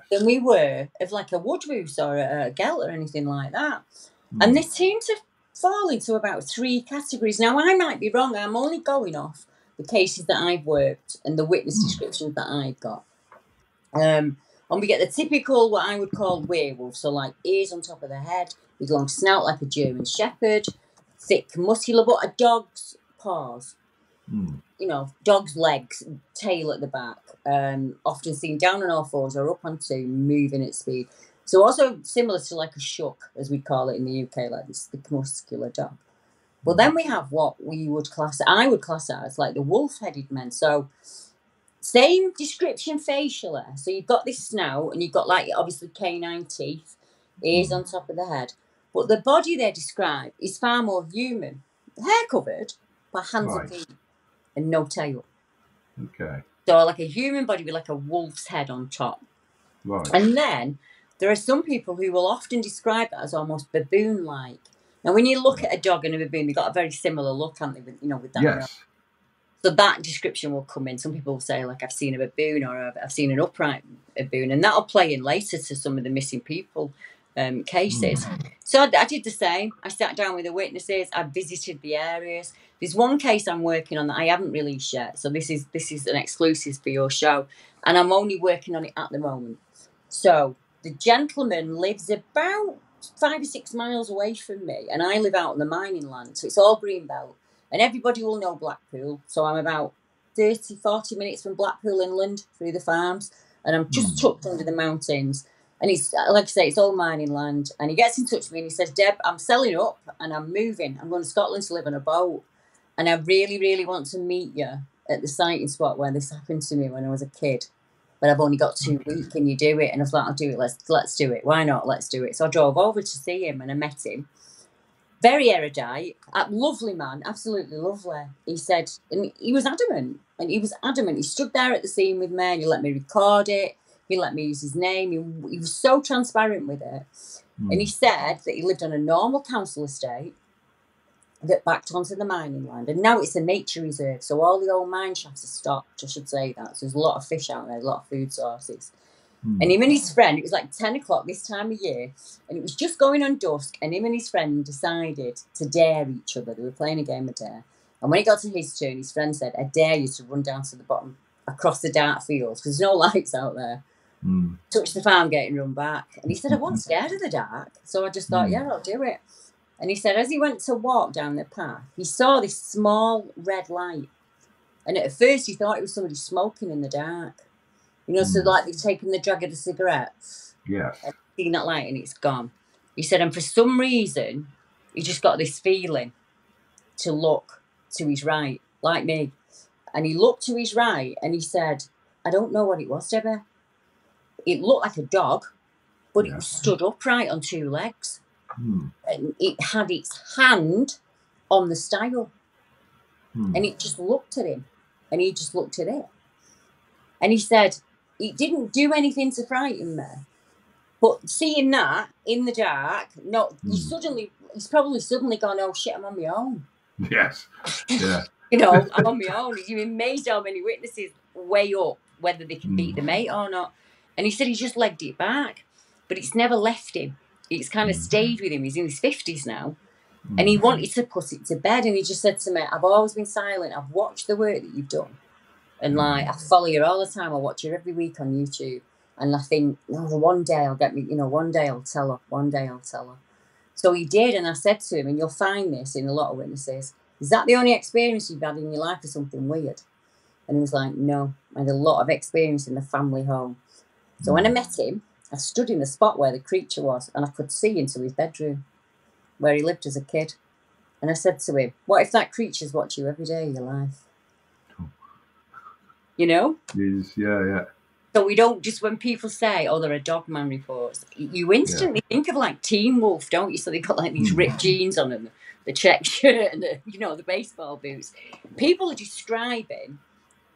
than we were of like a woodwose or a gelt or anything like that. And they seem to fall into about 3 categories. Now, I might be wrong. I'm only going off the cases that I've worked and the witness descriptions that I've got. And we get the typical, what I would call werewolf. So like ears on top of the head, with long snout like a German shepherd, thick muscular, but a dog's paws. Dog's legs, tail at the back, often seen down on all fours or up on 2, moving at speed. So also similar to like a shuck, as we call it in the UK, like this thick muscular dog. Well, then we have what I would class as like the wolf-headed men. So same description facially. So you've got this snout, and you've got like obviously canine teeth, ears on top of the head. But the body they describe is far more human. Hair covered, but hands and feet, and no tail. Okay. So like a human body with like a wolf's head on top. Right. And then there are some people who will often describe that as almost baboon-like. Now, when you look at a dog and a baboon, they've got a very similar look, haven't they? With that. Yes. So that description will come in. Some people will say, like, I've seen a baboon, or I've seen an upright baboon, and that'll play in later to some of the missing people cases. So I did the same. I sat down with the witnesses. I visited the areas. There's one case I'm working on that I haven't released yet. So this is an exclusive for your show, and I'm only working on it at the moment. So the gentleman lives about 5 or 6 miles away from me, and I live out in the mining land. So it's all greenbelt. And everybody will know Blackpool. So I'm about 30, 40 minutes from Blackpool inland through the farms. And I'm just tucked under the mountains. And it's, like I say, it's all mining land. And he gets in touch with me and he says, Deb, I'm selling up and I'm moving. I'm going to Scotland to live on a boat. And I really, really want to meet you at the sighting spot where this happened to me when I was a kid. But I've only got 2 weeks. Can you do it? And I was like, I'll do it. Let's do it. Why not? Let's do it. So I drove over to see him and I met him. Very erudite, lovely man, absolutely lovely. He said, and he was adamant. He stood there at the scene with me, and he let me record it. He let me use his name. He was so transparent with it. And he said that he lived on a normal council estate that backed onto the mining land. And now it's a nature reserve, so all the old mine shafts are stopped, I should say that. So there's a lot of fish out there, a lot of food sources. And him and his friend, it was like 10 o'clock this time of year, and it was just going on dusk, and him and his friend decided to dare each other. They were playing a game of dare. And when it got to his turn, his friend said, I dare you to run down to the bottom across the dark fields, because there's no lights out there. Touch the farm gate and run back. And he said, I wasn't scared of the dark. So I just thought, yeah, I'll do it. And he said, as he went to walk down the path, he saw this small red light. And at first he thought it was somebody smoking in the dark. So like they've taken the drag of the cigarette. Yes. And seen that light and it's gone. He said, and for some reason, he just got this feeling to look to his right, like me. And he looked to his right and he said, I don't know what it was, Deborah. It looked like a dog, but it was stood upright on 2 legs. And it had its hand on the stile. And it just looked at him. And he just looked at it. And he said, it didn't do anything to frighten me. But seeing that in the dark, he's probably suddenly gone, oh shit, I'm on my own. Yes. Yeah. You know, I'm on my own. You're amazed how many witnesses weigh up whether they can beat the mate or not. And he said he just legged it back, but it's never left him. It's kind of stayed with him. He's in his 50s now. And he wanted to put it to bed. And he just said to me, I've always been silent. I've watched the work that you've done. And like, I follow you all the time. I watch you every week on YouTube. And I think, oh, one day I'll get me, you know, one day I'll tell her. One day I'll tell her. So he did. And I said to him, and you'll find this in a lot of witnesses, is that the only experience you've had in your life of something weird? And he was like, no, I had a lot of experience in the family home. So when I met him, I stood in the spot where the creature was, and I could see into his bedroom, where he lived as a kid. And I said to him, what if that creature's watched you every day of your life? You know? Yeah. So we don't just, when people say, oh, there are dogman reports, you instantly think of like Teen Wolf, don't you? So they've got like these ripped jeans on them, the check shirt and the, you know, the baseball boots. People are describing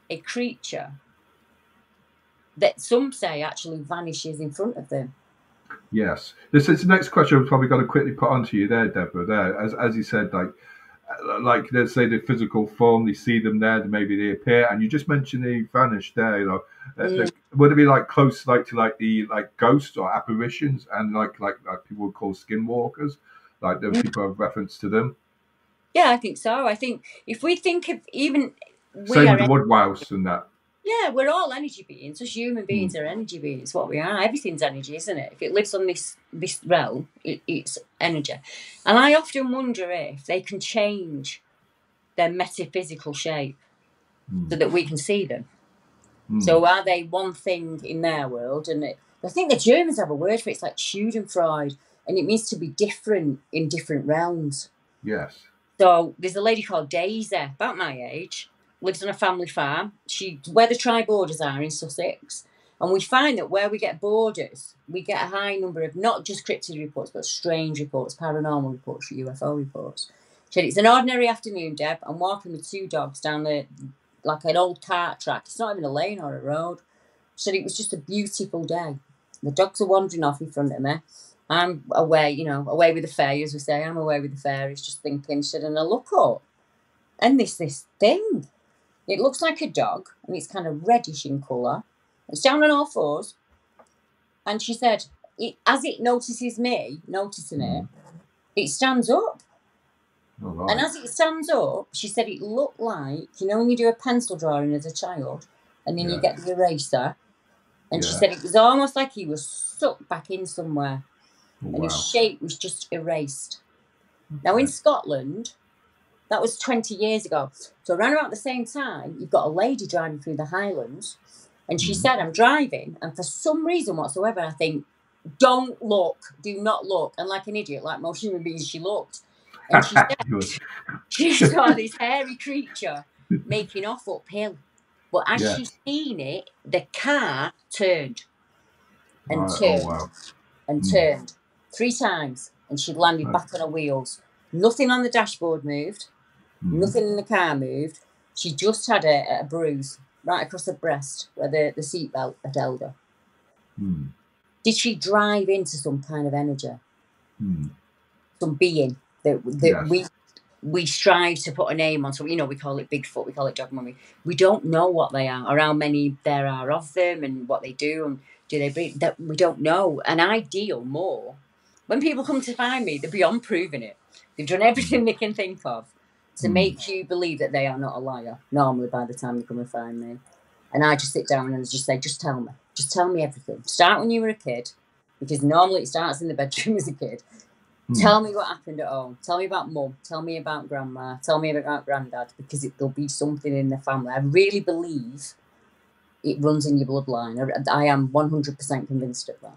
a creature that some say actually vanishes in front of them. Yes. This is the next question I've probably got to quickly put onto you there, Deborah. There, as you said, like let's say the physical form, they see them there, maybe they appear, and you just mentioned they vanished there. You know, would it be like close, like to like the ghosts or apparitions, and like people would call skinwalkers, like those people have reference to them? Yeah, I think so. I think if we think of even same with the Woodwose and that. Yeah, we're all energy beings. Us human beings are energy beings. It's what we are. Everything's energy, isn't it? If it lives on this realm, it's energy. And I often wonder if they can change their metaphysical shape so that we can see them. So are they one thing in their world? And I think the Germans have a word for it. It's like Schadenfreude, and it means to be different in different realms. Yes. So there's a lady called Daisy, about my age, lives on a family farm. Where the tri-borders are in Sussex. And we find that where we get borders, we get a high number of not just cryptid reports, but strange reports, paranormal reports, UFO reports. She said, it's an ordinary afternoon, Deb. I'm walking with two dogs down like an old cart track. It's not even a lane or a road. She said, it was just a beautiful day. The dogs are wandering off in front of me. I'm away, you know, away with the fairy, as we say. I'm away with the fairies, just thinking, she said, and I look up, and this thing. It looks like a dog, and it's kind of reddish in colour. It's down on all fours. And she said, as it notices me, noticing it, it stands up. All right. And as it stands up, she said it looked like, you know, when you do a pencil drawing as a child, and then you get the eraser. And she said it was almost like he was sucked back in somewhere. Oh, and his shape was just erased. Now, in Scotland, that was 20 years ago. So around about the same time, you've got a lady driving through the Highlands, and she said, I'm driving, and for some reason whatsoever, I think, don't look, do not look. And like an idiot, like most human beings, she looked. And she said she saw this hairy creature making off uphill. But as she seen it, the car turned and turned and turned 3 times, and she'd landed back on her wheels. Nothing on the dashboard moved. Nothing in the car moved. She just had a bruise right across the breast where the seatbelt had held her. Did she drive into some kind of energy? Some being that we strive to put a name on. So, you know, we call it Bigfoot, we call it Dog Mummy. We don't know what they are or how many there are of them and what they do and do they breed. That we don't know. And I deal more. When people come to find me, they're beyond proving it. They've done everything they can think of to make you believe that they are not a liar, normally by the time they come and find me. And I just sit down and just say, just tell me. Just tell me everything. Start when you were a kid, because normally it starts in the bedroom as a kid. Tell me what happened at home. Tell me about mum. Tell me about grandma. Tell me about granddad, because there'll be something in the family. I really believe it runs in your bloodline. I am 100% convinced of that.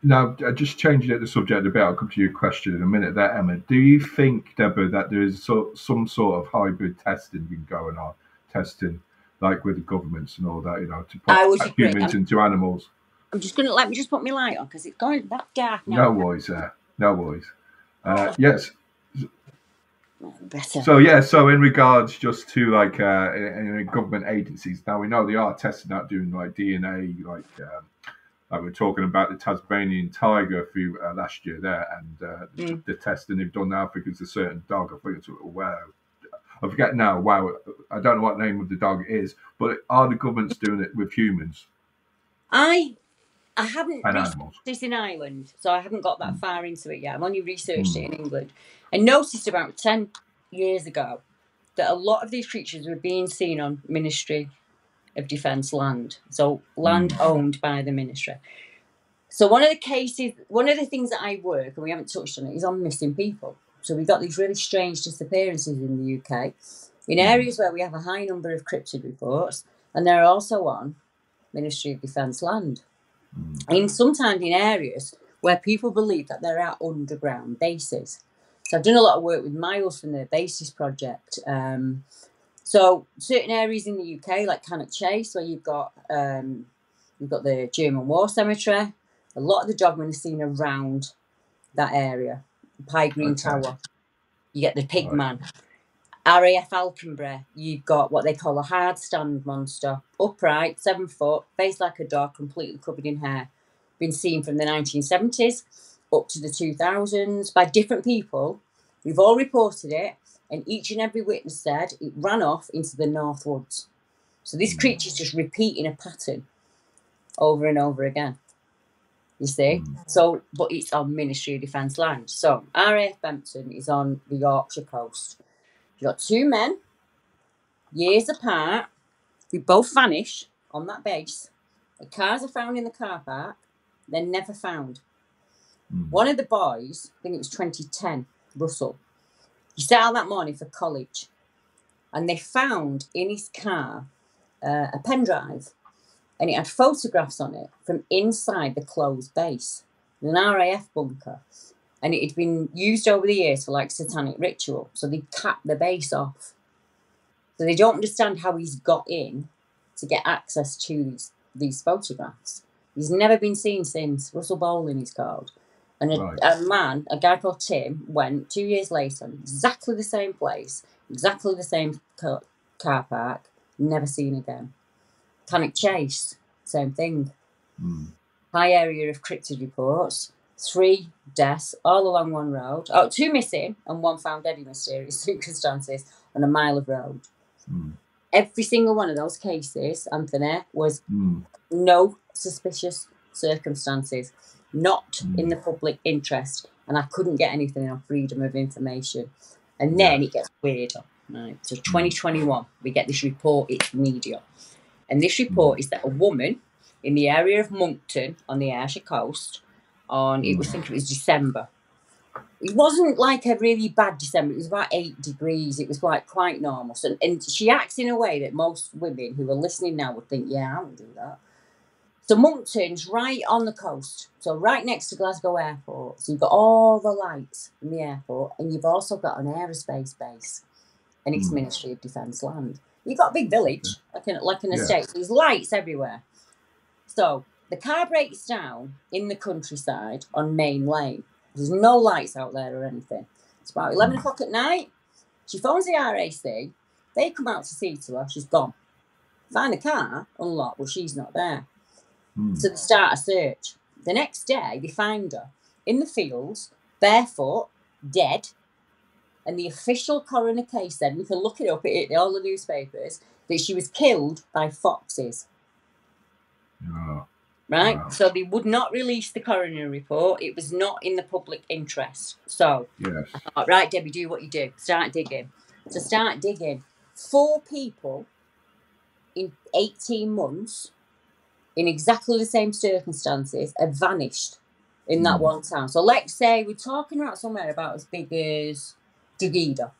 Now, just changing the subject a bit, I'll come to your question in a minute there, Emma. Do you think, Deborah, that there is some sort of hybrid testing been going on? Testing, like with the governments and all that, you know, to put humans into animals? I'm just going to, let me just put my light on, because it's going that dark now. No worries there. No worries. Yes. Better. So in regards just to like in government agencies, now we know they are testing out, doing like DNA, like Like we're talking about the Tasmanian tiger a few last year there, and the testing they've done now. I think it's a certain dog. I think it's wow. I forget now. Wow, I don't know what name of the dog is, but are the governments doing it with humans I haven't and researched animals? this in Ireland, so I haven't got that far into it yet. I've only researched it in England. And noticed about 10 years ago that a lot of these creatures were being seen on Ministry of Defence land. So land owned by the ministry. So one of the things that I work, and we haven't touched on it, is on missing people. So we've got these really strange disappearances in the UK, in areas where we have a high number of cryptid reports, and they're also on Ministry of Defence land. And sometimes in areas where people believe that there are underground bases. So I've done a lot of work with Miles from the Bases Project. So certain areas in the UK, like Cannock Chase, where you've got the German War Cemetery, a lot of the dogmen are seen around that area. Pie Green Tower, you get the Pig Man. RAF Alconbury, you've got what they call a hard stand monster, upright, 7 foot, face like a dog, completely covered in hair. Been seen from the 1970s up to the 2000s by different people. We've all reported it, and each and every witness said it ran off into the North Woods. So this creature's just repeating a pattern over and over again. You see? So, but it's on Ministry of Defence land. So RAF Bempton is on the Yorkshire coast. You've got 2 men, years apart, who both vanish on that base. The cars are found in the car park. They're never found. One of the boys, I think it was 2010, Russell, he set out that morning for college, and they found in his car a pen drive, and it had photographs on it from inside the closed base, an RAF bunker, and it had been used over the years for like satanic ritual. So they capped the base off. So they don't understand how he's got in to get access to these photographs. He's never been seen since. Russell Bowling he's called. And a guy called Tim, went 2 years later, exactly the same place, exactly the same car park, never seen again. Cannock Chase, same thing. High area of cryptid reports, 3 deaths all along one road. 2 missing and 1 found dead in mysterious circumstances on a mile of road. Every single one of those cases, Anthony, was no suspicious circumstances, not in the public interest, and I couldn't get anything on freedom of information. And then it gets weirder. Right? So 2021, we get this report, it's media. And this report is that a woman in the area of Moncton on the Ayrshire coast, I think it was December. It wasn't like a really bad December. It was about 8 degrees. It was like quite normal. So, and she acts in a way that most women who are listening now would think, yeah, I would do that. So Moncton's right on the coast. So right next to Glasgow Airport. So you've got all the lights in the airport, and you've also got an aerospace base, and it's Ministry of Defence land. You've got a big village, like an estate. There's lights everywhere. So the car breaks down in the countryside on Main Lane. There's no lights out there or anything. It's about 11 o'clock at night. She phones the RAC. They come out to see to her. She's gone. Find the car, unlocked, but she's not there. So they start a search. The next day, they find her in the fields, barefoot, dead. And the official coroner case said, you can look it up in all the newspapers, that she was killed by foxes. Right? Wow. So they would not release the coroner report. It was not in the public interest. So, I thought, right, Debbie, do what you do. Start digging. So start digging. 4 people in 18 months, in exactly the same circumstances, have vanished in that one town. So let's say we're talking about somewhere about as big as Drogheda.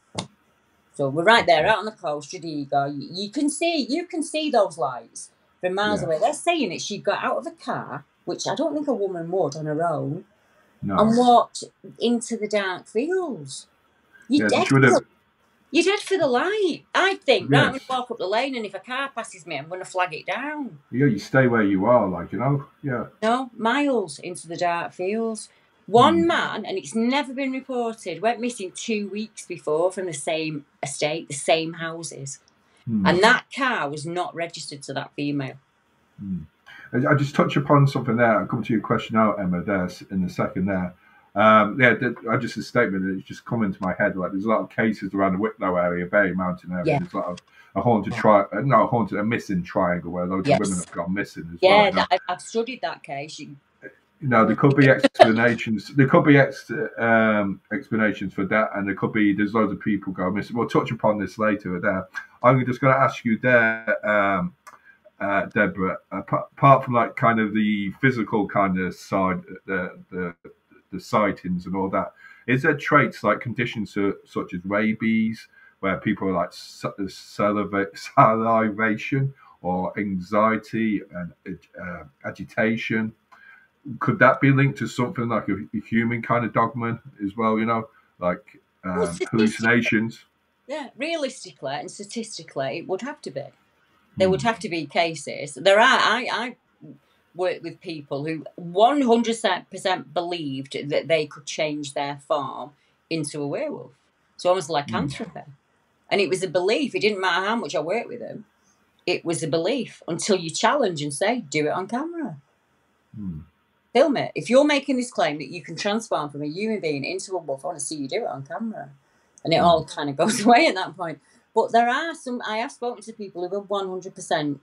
So we're right there, out on the coast, Drogheda. You can see those lights from miles away. They're saying that she got out of a car, which I don't think a woman would on her own, and walked into the dark fields. You're dead for the light. I think, right, I'm going to walk up the lane, and if a car passes me, I'm going to flag it down. Yeah, you stay where you are, No, miles into the dark fields. One man, and it's never been reported, went missing 2 weeks before from the same estate, the same houses. And that car was not registered to that female. I just touch upon something there. I'll come to your question now, Emma, there in a second there. I just a statement that it's just come into my head. Like there's a lot of cases around the Wicklow area, Berry Mountain area. Yeah. There's a lot of a missing triangle where loads of women have gone missing as well. You know? I've studied that case. There could be explanations. There could be explanations for that, and there's loads of people go missing. We'll touch upon this later. There, I'm just going to ask you there, Deborah. Apart from like kind of the physical kind of side, the sightings and all that, is there traits like conditions such as rabies, where people are like salivation or anxiety and agitation? Could that be linked to something like a human kind of dogma as well? Like hallucinations. Yeah, realistically and statistically, it would have to be. There would have to be cases. There are. I worked with people who 100% believed that they could change their farm into a werewolf. So almost like lycanthropy. And it was a belief. It didn't matter how much I worked with them. It was a belief until you challenge and say, do it on camera. Film it. If you're making this claim that you can transform from a human being into a wolf, I want to see you do it on camera. And it all kind of goes away at that point. But there are I have spoken to people who are 100%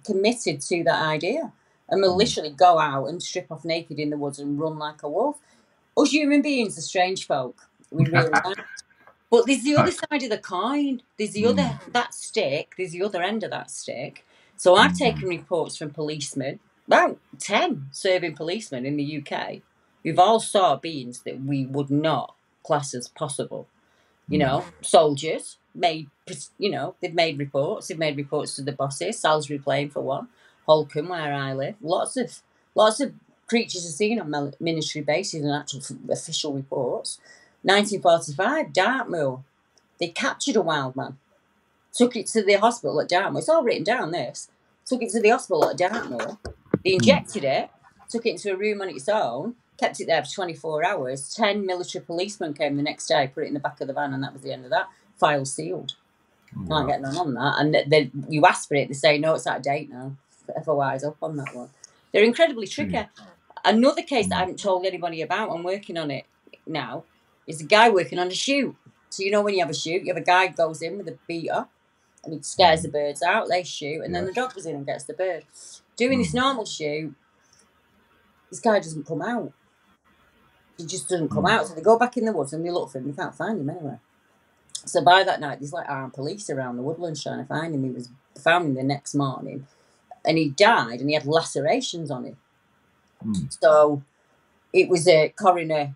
committed to that idea and will literally go out and strip off naked in the woods and run like a wolf. Us human beings are strange folk. We really are. But there's the other side of the coin. There's the other, that stick, there's the other end of that stick. So I've taken reports from policemen, about 10 serving policemen in the UK, who've all saw beings that we would not class as possible. Soldiers they've made reports. They've made reports to the bosses, Salisbury Plain for one, Holcombe, where I live. Lots of creatures are seen on military bases and actual official reports. 1945, Dartmoor. They captured a wild man, took it to the hospital at Dartmoor. It's all written down, this. Took it to the hospital at Dartmoor. They injected it, took it into a room on its own, kept it there for 24 hours. 10 military policemen came the next day, put it in the back of the van, and that was the end of that. File sealed. Can't get none on that. And then you ask for it, they say, no, it's out of date now. Ever wise up on that one. They're incredibly tricky. Another case that I haven't told anybody about, I'm working on it now, is a guy working on a shoot. So when you have a shoot, you have a guy goes in with a beater and he scares the birds out, they shoot, and then the dog goes in and gets the bird. Doing this normal shoot, this guy doesn't come out. He just doesn't come out. So they go back in the woods and they look for him. They can't find him anywhere. So by that night, there's like armed police around the woodlands trying to find him. He was found him the next morning, and he died, and he had lacerations on him. So it was a coroner,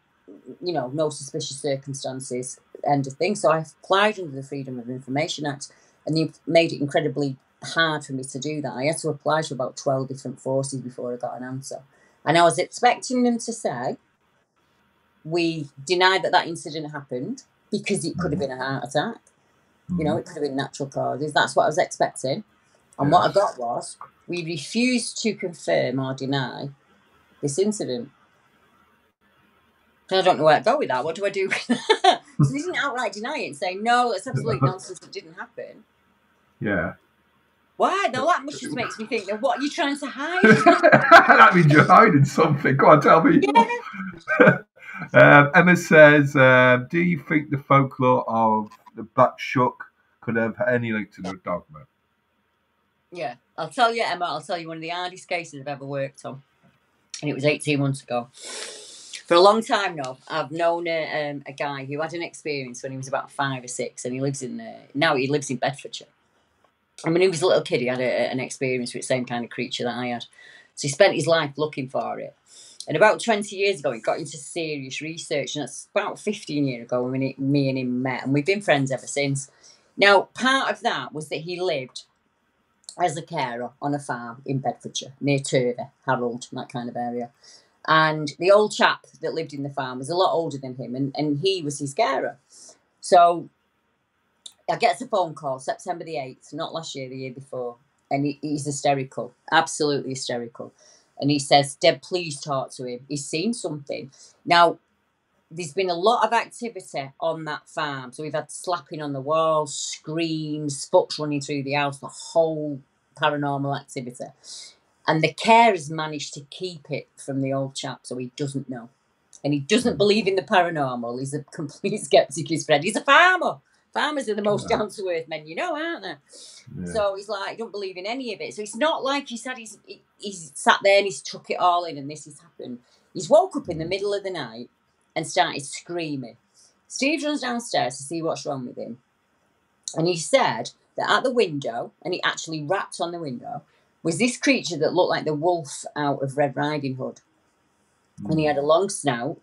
no suspicious circumstances, end of thing. So I applied under the Freedom of Information Act, and they made it incredibly hard for me to do that. I had to apply for about 12 different forces before I got an answer. And I was expecting them to say, we deny that incident happened because it could have been a heart attack. It could have been natural causes. That's what I was expecting. And what I got was, we refused to confirm or deny this incident. I don't know where to go with that. What do I do? So they didn't outright deny it and say, no, that's absolute nonsense, it didn't happen. Yeah. Why? Now that much just makes me think, what are you trying to hide? That means you're hiding something. Go on, tell me. Yeah. Emma says, do you think the folklore of the Black Shuck could have any link to the dogma? Yeah. I'll tell you, Emma, one of the hardest cases I've ever worked on. And it was 18 months ago. For a long time now, I've known a guy who had an experience when he was about 5 or 6, and he lives in Bedfordshire. And when he was a little kid, he had an experience with the same kind of creature that I had. So he spent his life looking for it. And about 20 years ago, he got into serious research, and that's about 15 years ago when me and him met, and we've been friends ever since. Now, part of that was that he lived as a carer on a farm in Bedfordshire, near Turvey, Harold, that kind of area. And the old chap that lived in the farm was a lot older than him, and he was his carer. So I get a phone call, September the 8th, not last year, the year before, and he's hysterical, absolutely hysterical. And he says, Deb, please talk to him. He's seen something. Now, there's been a lot of activity on that farm. So we've had slapping on the walls, screams, foot's running through the house, the whole paranormal activity. And the carers managed to keep it from the old chap, so he doesn't know. And he doesn't believe in the paranormal. He's a complete skeptic, his friend. He's a farmer. Farmers are the most down-to-earth men you know, aren't they? Yeah. So he's like, I don't believe in any of it. So it's not like he said he's sat there and he's took it all in and this has happened. He's woke up in the middle of the night and started screaming. Steve runs downstairs to see what's wrong with him. And he said that at the window, and he actually rapped on the window, was this creature that looked like the wolf out of Red Riding Hood. And he had a long snout,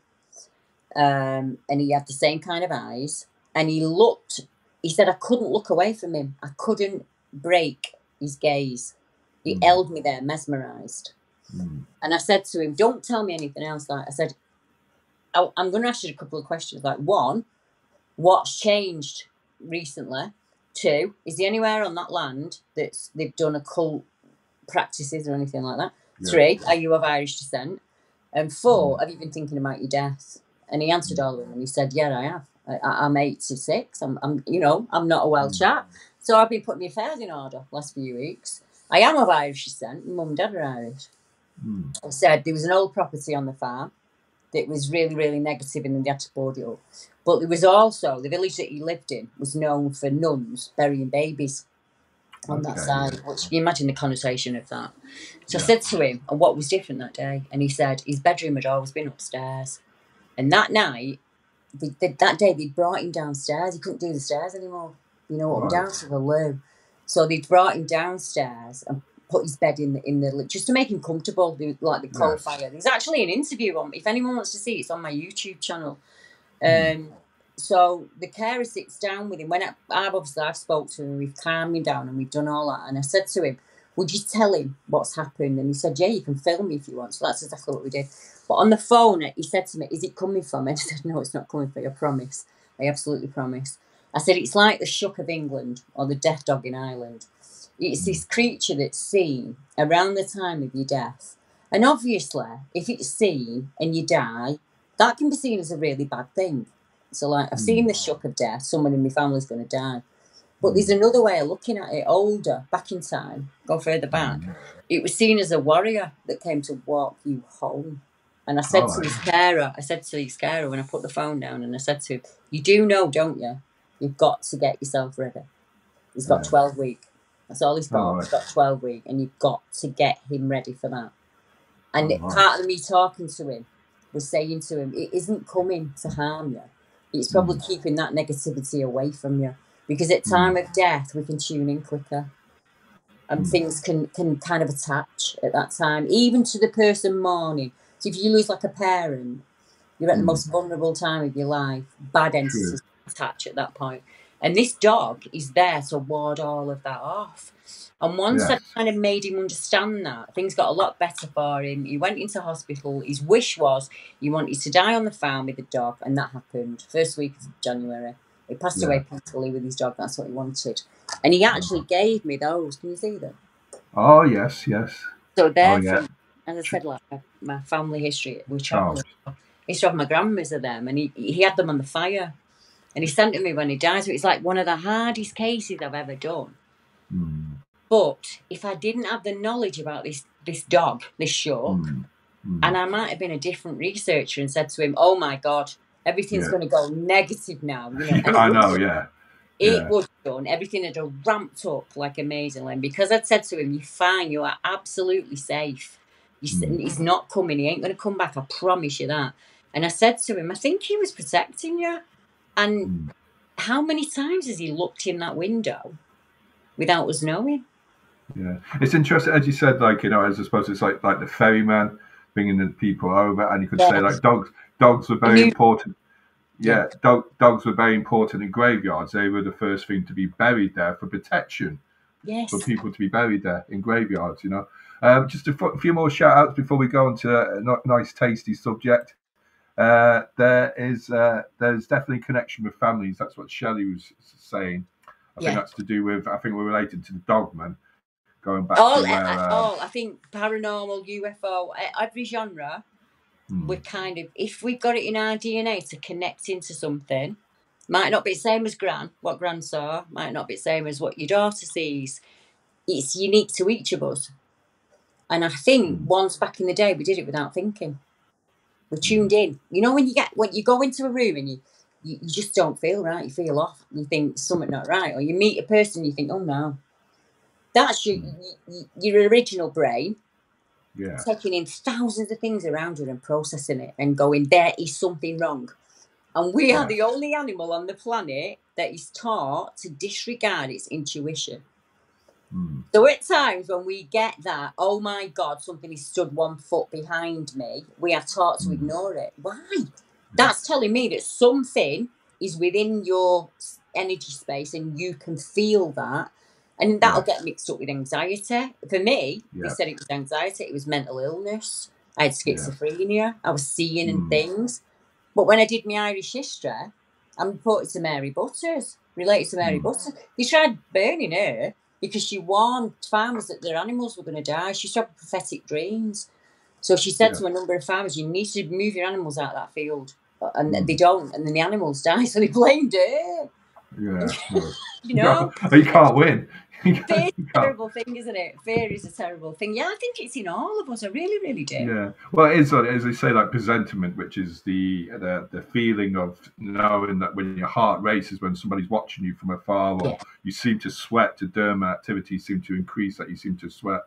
and he had the same kind of eyes. And he said, I couldn't look away from him. I couldn't break his gaze. He held me there, mesmerised. And I said to him, don't tell me anything else. Like I said, I'm going to ask you a couple of questions. Like, one, what's changed recently? Two, is there anywhere on that land that they've done occult practices or anything like that? Yeah. Three, are you of Irish descent? And four, have you been thinking about your death? And he answered all of them, and he said, yeah, I have. I'm 86. I'm not a wild chap. So I've been putting my affairs in order last few weeks. I am of Irish descent. Mum and dad are Irish. I said there was an old property on the farm that was really, really negative, and they had to board it up. But there was also, the village that he lived in was known for nuns burying babies on that side, which you imagine the connotation of that. So I said to him, and what was different that day? And he said his bedroom had always been upstairs. And that night, that day, they'd brought him downstairs. He couldn't do the stairs anymore. Up and down to the loo. So they'd brought him downstairs and put his bed in the just to make him comfortable, like the coal fire. There's actually an interview on, if anyone wants to see it, it's on my YouTube channel. So the carer sits down with him. When I've spoke to him, we've calmed him down and we've done all that. And I said to him, would you tell him what's happened? And he said, yeah, you can film me if you want. So that's exactly what we did. But on the phone, he said to me, is it coming from? And I said, no, it's not coming from you, I promise. I absolutely promise. I said, it's like the Shook of England or the death dog in Ireland. It's this creature that's seen around the time of your death. And obviously, if it's seen and you die, that can be seen as a really bad thing. So, like, I've seen the shock of death. Someone in my family's going to die. But there's another way of looking at it. Older, back in time, go further back. It was seen as a warrior that came to walk you home. And I said to his carer when I put the phone down, and I said to him, you do know, don't you? You've got to get yourself ready. He's got 12 weeks. That's all he's got. He's got 12 weeks, and you've got to get him ready for that. And part of me talking to him was saying to him, it isn't coming to harm you. It's probably keeping that negativity away from you. Because at time of death, we can tune in quicker. And things can kind of attach at that time, even to the person mourning. So if you lose like a parent, you're at the most vulnerable time of your life. Bad entities attach at that point. And this dog is there to ward all of that off. And once I kind of made him understand that, things got a lot better for him. He went into hospital. His wish was he wanted to die on the farm with the dog, and that happened. First week of January. He passed away peacefully with his dog. That's what he wanted. And he actually gave me those. Can you see them? Oh, yes. So they're from, as I said, like my family history. We travel. History of my grandmas are them, and he had them on the fire. And he sent to me when he died. So it's like one of the hardest cases I've ever done. But if I didn't have the knowledge about this dog, this shook, and I might have been a different researcher and said to him, oh my God, everything's going to go negative now. And I know, It would have done. Everything had ramped up like amazingly. And because I'd said to him, you're fine, you are absolutely safe. He's not coming. He ain't going to come back. I promise you that. And I said to him, I think he was protecting you. And how many times has he looked in that window without us knowing? Yeah, it's interesting, as you said, like, as I suppose it's like the ferryman bringing the people over, and you could say like dogs were very important. Yeah, dogs were very important in graveyards. They were the first thing to be buried there for protection. Yes. For people to be buried there in graveyards, Just a few more shout outs before we go on to a nice, tasty subject. There's definitely connection with families. That's what Shelley was saying. I think that's to do with, I think we're related to the dogman. Going back to where... I think paranormal, UFO, every genre, we're kind of, if we've got it in our DNA to connect into something, might not be the same as what Gran saw, might not be the same as what your daughter sees. It's unique to each of us. And I think once back in the day, we did it without thinking. We tuned in. You know, when you go into a room and you just don't feel right, you feel off, you think something not right, or you meet a person, you think, oh no, that's your original brain taking in thousands of things around you and processing it and going, there is something wrong. And we are the only animal on the planet that is taught to disregard its intuition. So at times when we get that, oh my God, something is stood 1 foot behind me, we are taught to ignore it. Why? That's telling me that something is within your energy space and you can feel that. And that'll get mixed up with anxiety. For me, they said it was anxiety, it was mental illness. I had schizophrenia, I was seeing things. But when I did my Irish history, I'm reported to Mary Butters, related to Mary Butters. They tried burning her because she warned farmers that their animals were going to die. She used to have prophetic dreams. So she said to a number of farmers, you need to move your animals out of that field. And they don't, and then the animals die, so they blamed her. You know? You can't win. Fear is a terrible thing, isn't it? Fear is a terrible thing. Yeah, I think it's in all of us. I really, really do. Yeah. Well, it is, as they say, like presentiment, which is the feeling of knowing that when your heart races when somebody's watching you from afar, or you seem to sweat, to derma activity seem to increase, that you seem to sweat.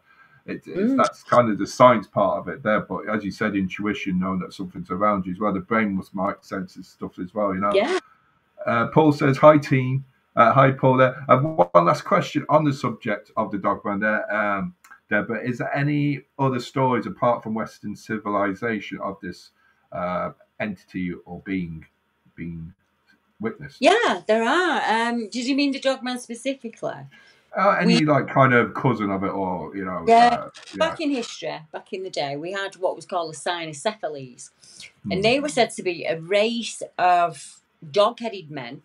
That's kind of the science part of it there. But as you said, intuition, knowing that something's around you as well. The brain might sense stuff as well, you know. Yeah. Paul says, hi, team. Hi, Paul. There. One last question on the subject of the dog man there. Deborah, is there any other stories apart from Western civilization of this entity or being witnessed? Yeah, there are. Did you mean the dog man specifically? Any like kind of cousin of it, or you know? Back in history, back in the day, we had what was called the cynocephalies, and they were said to be a race of dog-headed men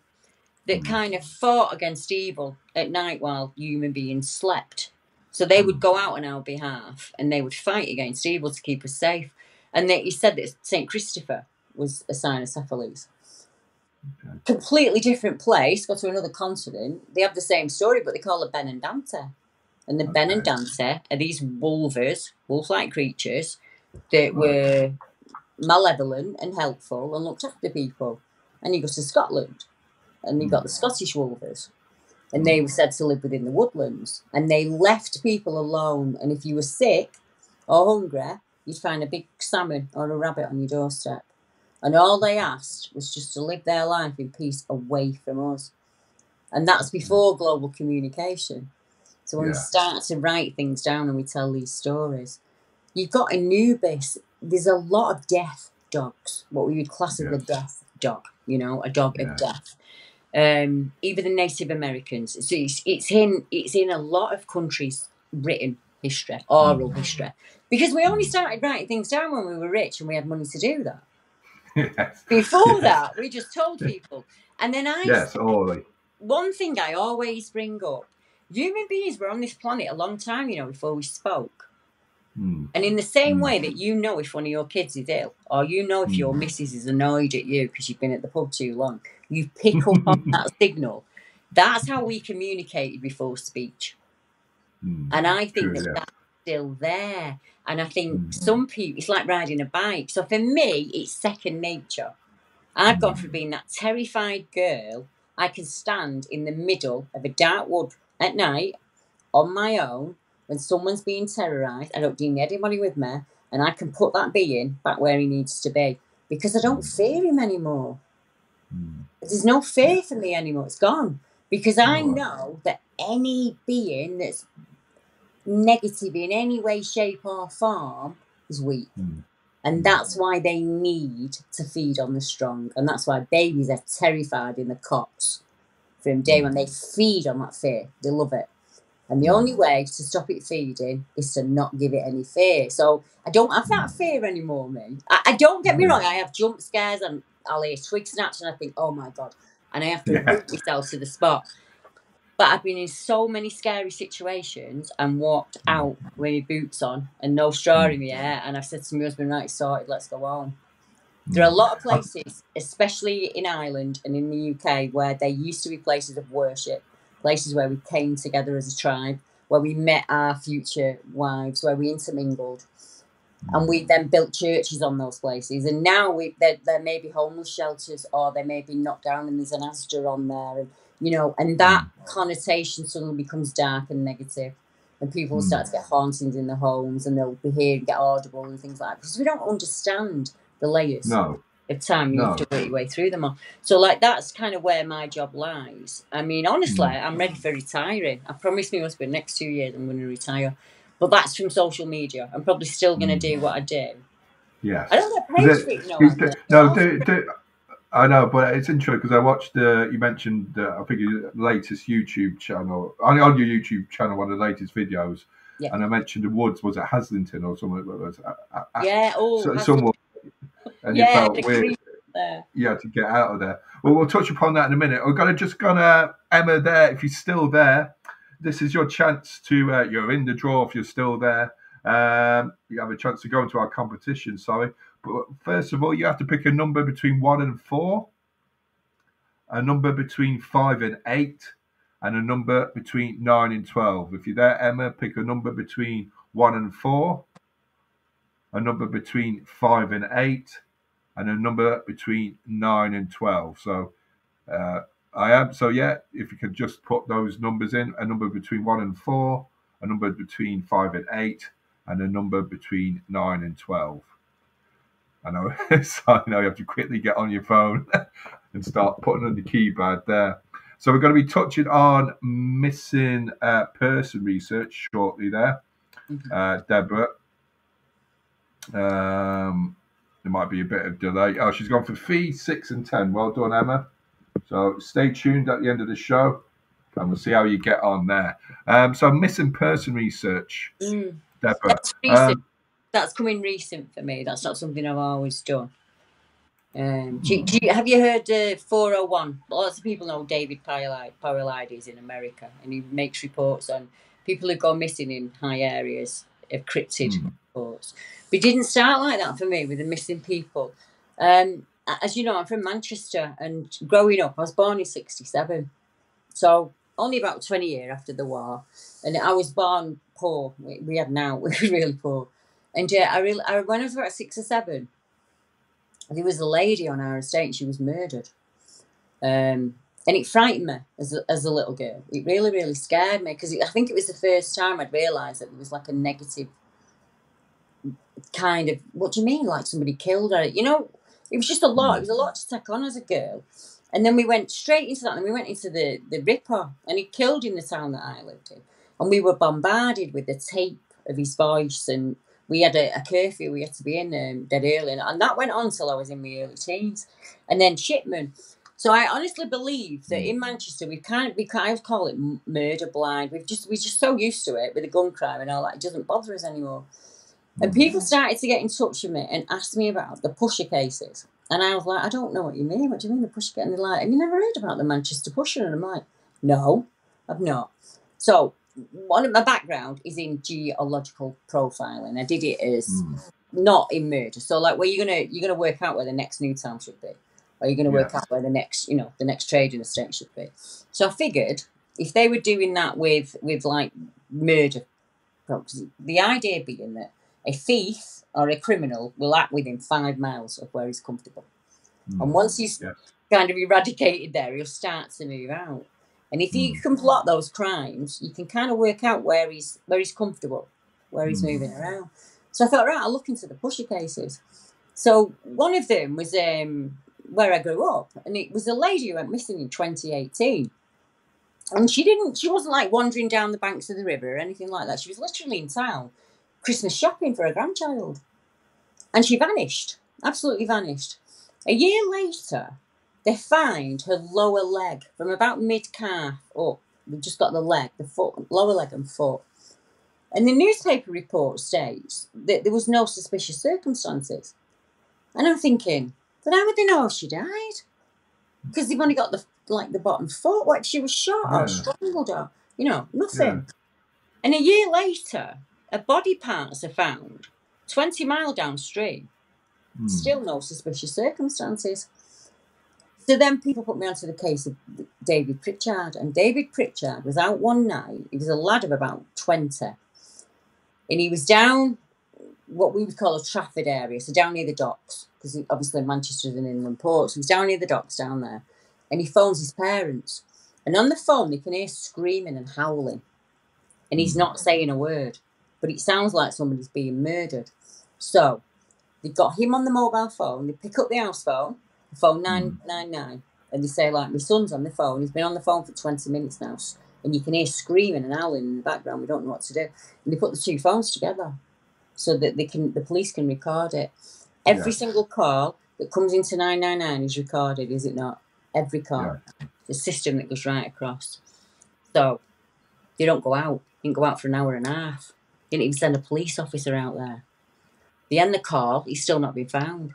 that kind of fought against evil at night while human beings slept. So they would go out on our behalf and they would fight against evil to keep us safe. And he said that St. Christopher was a cynocephaly. Completely different place, go to another continent. They have the same story, but they call it Ben and Dante. And the Ben and Dante are these wolf-like creatures that were malevolent and helpful and looked after people. And you go to Scotland, and you've got the Scottish Woodwoses, and they were said to live within the woodlands, and they left people alone. And if you were sick or hungry, you'd find a big salmon or a rabbit on your doorstep, and all they asked was just to live their life in peace away from us. And that's before global communication. So when we start to write things down and we tell these stories, you've got Anubis. There's a lot of death dogs, what we would class as a death dog, you know, a dog of death. Even the Native Americans. So it's in a lot of countries' written history, oral history, because we only started writing things down when we were rich and we had money to do that. Before that, we just told people. And then one thing I always bring up: human beings were on this planet a long time, you know, before we spoke. And in the same way that you know if one of your kids is ill, or you know if your missus is annoyed at you because you've been at the pub too long, you pick up on that signal. That's how we communicated before speech. And I think that's still there. And I think some people, it's like riding a bike. So for me, it's second nature. I've gone from being that terrified girl. I can stand in the middle of a dark wood at night on my own. When someone's being terrorised, I don't need anybody with me, and I can put that being back where he needs to be, because I don't fear him anymore. There's no fear for me anymore. It's gone, because I know that any being that's negative in any way, shape or form is weak. And that's why they need to feed on the strong, and that's why babies are terrified in the cots from day one. They feed on that fear. They love it. And the only way to stop it feeding is to not give it any fear. So I don't have that fear anymore, me. I don't get me wrong, I have jump scares and I'll hear twig snaps and I think, oh my God. And I have to root myself to the spot. But I've been in so many scary situations and walked out with my boots on and no straw in my hair. And I've said to my husband, right, sorted, let's go home. There are a lot of places, especially in Ireland and in the UK, where there used to be places of worship. Places where we came together as a tribe, where we met our future wives, where we intermingled. And we then built churches on those places. And now there may be homeless shelters, or they may be knocked down and there's an Asda on there. And, you know, and that connotation suddenly becomes dark and negative. And people will start to get hauntings in their homes, and they'll be here and get audible and things like that. Because we don't understand the layers of time. You have to work your way through them all. So, like, that's kind of where my job lies. I mean, honestly, I'm ready for retiring. I promised my husband next 2 years I'm going to retire. But that's from social media. I'm probably still going to do what I do. Yes. I don't get paid for it, I know, but it's interesting because I watched, you mentioned, I think your latest YouTube channel, on your YouTube channel, one of the latest videos, and I mentioned the woods, was it Haslington or something? Someone, and you felt weird. Yeah, to get out of there. Well, we'll touch upon that in a minute. We're gonna Emma there, if you're still there. This is your chance to, you're in the draw if you're still there. You have a chance to go into our competition, But first of all, you have to pick a number between 1 and 4, a number between 5 and 8, and a number between 9 and 12. If you're there, Emma, pick a number between 1 and 4, a number between 5 and 8, and a number between 9 and 12. So, if you could just put those numbers in, a number between 1 and 4, a number between 5 and 8, and a number between 9 and 12. I know, so I know you have to quickly get on your phone and start putting on the keypad there. So we're going to be touching on missing person research shortly there, Deborah. There might be a bit of delay. Oh, she's gone for 3, 6, and 10. Well done, Emma. So stay tuned at the end of the show, and we'll see how you get on there. So missing person research, Deborah. That's coming recent for me. That's not something I've always done. Have you heard 401? Lots of people know David Paulides in America, and he makes reports on people who go missing in high areas of cryptid reports. But it didn't start like that for me with the missing people. As you know, I'm from Manchester, and growing up, I was born in 1967, so only about 20 years after the war. And I was born poor. We were really poor. And when I was about 6 or 7, there was a lady on our estate, and she was murdered. And it frightened me as a little girl. It really, really scared me, because I think it was the first time I'd realised that there was like a negative kind of, what do you mean, like somebody killed her? You know, it was just a lot. It was a lot to take on as a girl. And then we went straight into that, and we went into the Ripper, and he killed in the town that I lived in. And we were bombarded with the tape of his voice, and we had a curfew. We had to be in dead early, and that went on till I was in my early teens. And then Shipman. So I honestly believe that in Manchester we kind of call it murder blind. We're just so used to it with the gun crime and all that. It doesn't bother us anymore. And people started to get in touch with me and ask me about the pusher cases. And I was like, I don't know what you mean. What do you mean the pusher case? And they're like, have you never heard about the Manchester pusher? And I'm like, no, I've not. So one of my background is in geological profiling. I did it as not in murder. So like, where you're gonna work out where the next new town should be, or you're gonna work out where the next trading estate should be. So I figured if they were doing that with like murder, the idea being that a thief or a criminal will act within 5 miles of where he's comfortable, and once he's kind of eradicated there, he'll start to move out. And if you can plot those crimes, you can kind of work out where he's comfortable, where he's moving around. So I thought, right, I'll look into the pusher cases. So one of them was where I grew up, and it was a lady who went missing in 2018. And she wasn't like wandering down the banks of the river or anything like that. She was literally in town, Christmas shopping for her grandchild. And she vanished, absolutely vanished. A year later, they find her lower leg from about mid-calf up. We've just got the leg, the foot, lower leg and foot. And the newspaper report states that there was no suspicious circumstances. And I'm thinking, then how would they know if she died? Because they've only got the bottom foot. What if she was shot or strangled or, nothing. Yeah. And a year later, her body parts are found 20 miles downstream. Still no suspicious circumstances. So then people put me onto the case of David Pritchard. And David Pritchard was out one night. He was a lad of about 20. And he was down what we would call a Trafford area, so down near the docks, because obviously Manchester's an inland port. So he's down near the docks down there. And he phones his parents. And on the phone, they can hear screaming and howling. And he's not saying a word. But it sounds like somebody's being murdered. So they've got him on the mobile phone. They pick up the house phone, the phone 999, and they say, like, my son's on the phone. He's been on the phone for 20 minutes now. And you can hear screaming and howling in the background. We don't know what to do. And they put the two phones together so that the police can record it. Every single call that comes into 999 is recorded, is it not? Every call. Yeah. The system that goes right across. So they don't go out. They didn't go out for an hour and a half. They didn't even send a police officer out there. They end the call, he's still not been found.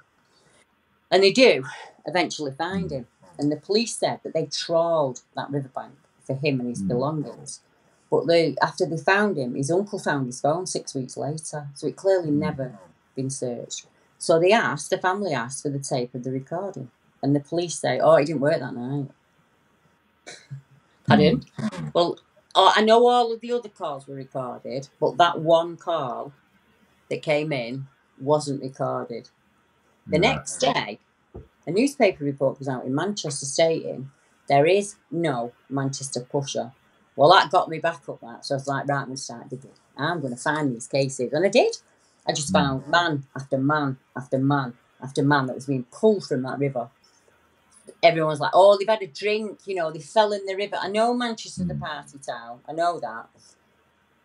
And they do eventually find him. And the police said that they trawled that riverbank for him and his belongings. But after they found him, his uncle found his phone 6 weeks later. So it clearly never been searched. So the family asked for the tape of the recording. And the police say, oh, it didn't work that night. Pardon? Well, I know all of the other calls were recorded, but that one call that came in wasn't recorded. The next day, a newspaper report was out in Manchester stating there is no Manchester pusher. Well, that got me back up that. So I was like, right, I'm going to start digging. I'm going to find these cases. And I did. I just found man after man after man after man that was being pulled from that river. Everyone was like, oh, they've had a drink, they fell in the river. I know Manchester's a party town. I know that.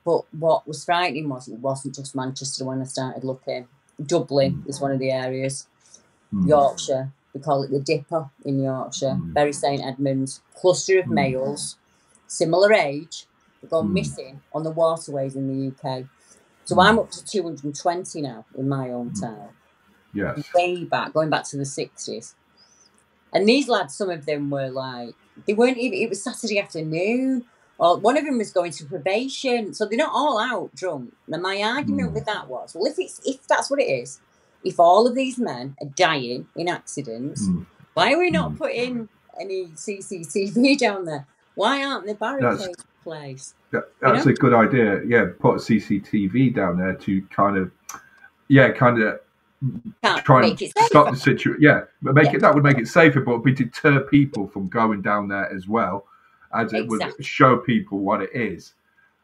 But what was frightening was it wasn't just Manchester when I started looking. Dublin is one of the areas. Yorkshire, we call it the Dipper in Yorkshire. Bury St Edmunds, cluster of males, similar age, that go missing on the waterways in the UK. So I'm up to 220 now in my hometown. Yes. Way back, going back to the 60s. And these lads, some of them were like, they weren't even, it was Saturday afternoon. Or one of them was going to probation, so they're not all out drunk. Now my argument with that was, well, if that's what it is, if all of these men are dying in accidents, why are we not putting any CCTV down there? Why aren't they barricades in place? That's a good idea. Yeah, put CCTV down there to kind of try and stop the situation. Yeah, but that would make it safer, but it would deter people from going down there as well. As it would show people what it is.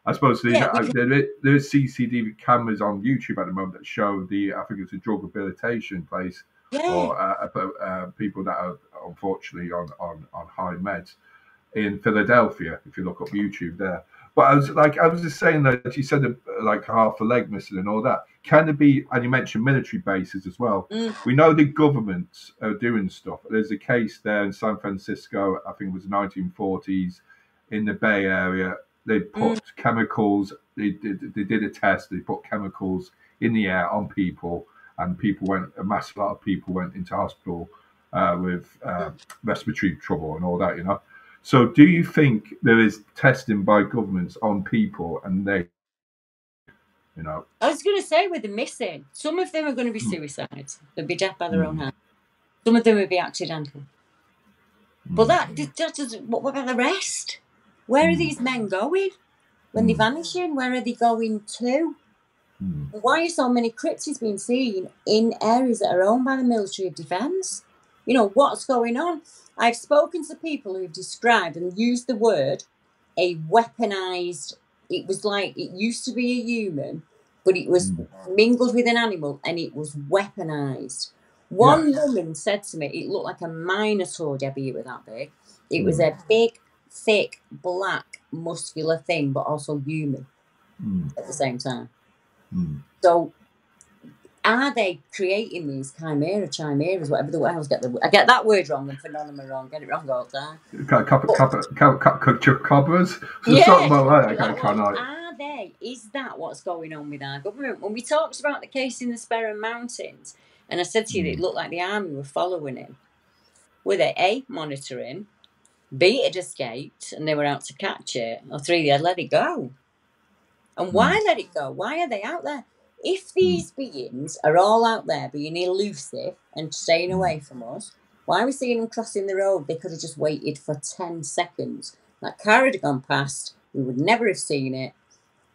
I suppose there's CCTV cameras on YouTube at the moment that show I think it's a drug rehabilitation place or people that are unfortunately on high meds in Philadelphia. If you look up YouTube there, but I was just saying that you said like half a leg missing and all that. Can it be? And you mentioned military bases as well. We know the governments are doing stuff. There's a case there in San Francisco. I think it was the 1940s in the Bay Area. They put chemicals. They did a test. They put chemicals in the air on people, and a massive lot of people went into hospital with respiratory trouble and all that. So, do you think there is testing by governments on people, and they? I was going to say with the missing, some of them are going to be suicides. They'll be death by their own hand. Some of them will be accidental. But that doesn't. What about the rest? Where are these men going when they're vanishing? Where are they going to? Why are so many cryptids being seen in areas that are owned by the military of defence? What's going on? I've spoken to people who've described and used the word a weaponized. It was like it used to be a human, but it was mingled with an animal and it was weaponized. One woman said to me, it looked like a minotaur, Debbie, it was that big. It was a big, thick, black, muscular thing, but also human at the same time. So are they creating these chimeras, whatever the word? I get that word wrong and phenomena wrong. Get it wrong all the time. Chupacabras? Are they? Is that what's going on with our government? When we talked about the case in the Sperrin Mountains, and I said to you that it looked like the army were following him, were they A, monitoring, B, it escaped and they were out to catch it, or 3, they had let it go? And why let it go? Why are they out there? If these beings are all out there being elusive and staying away from us, Why are we seeing them crossing the road? They could have just waited for 10 seconds. That car had gone past. We would never have seen it,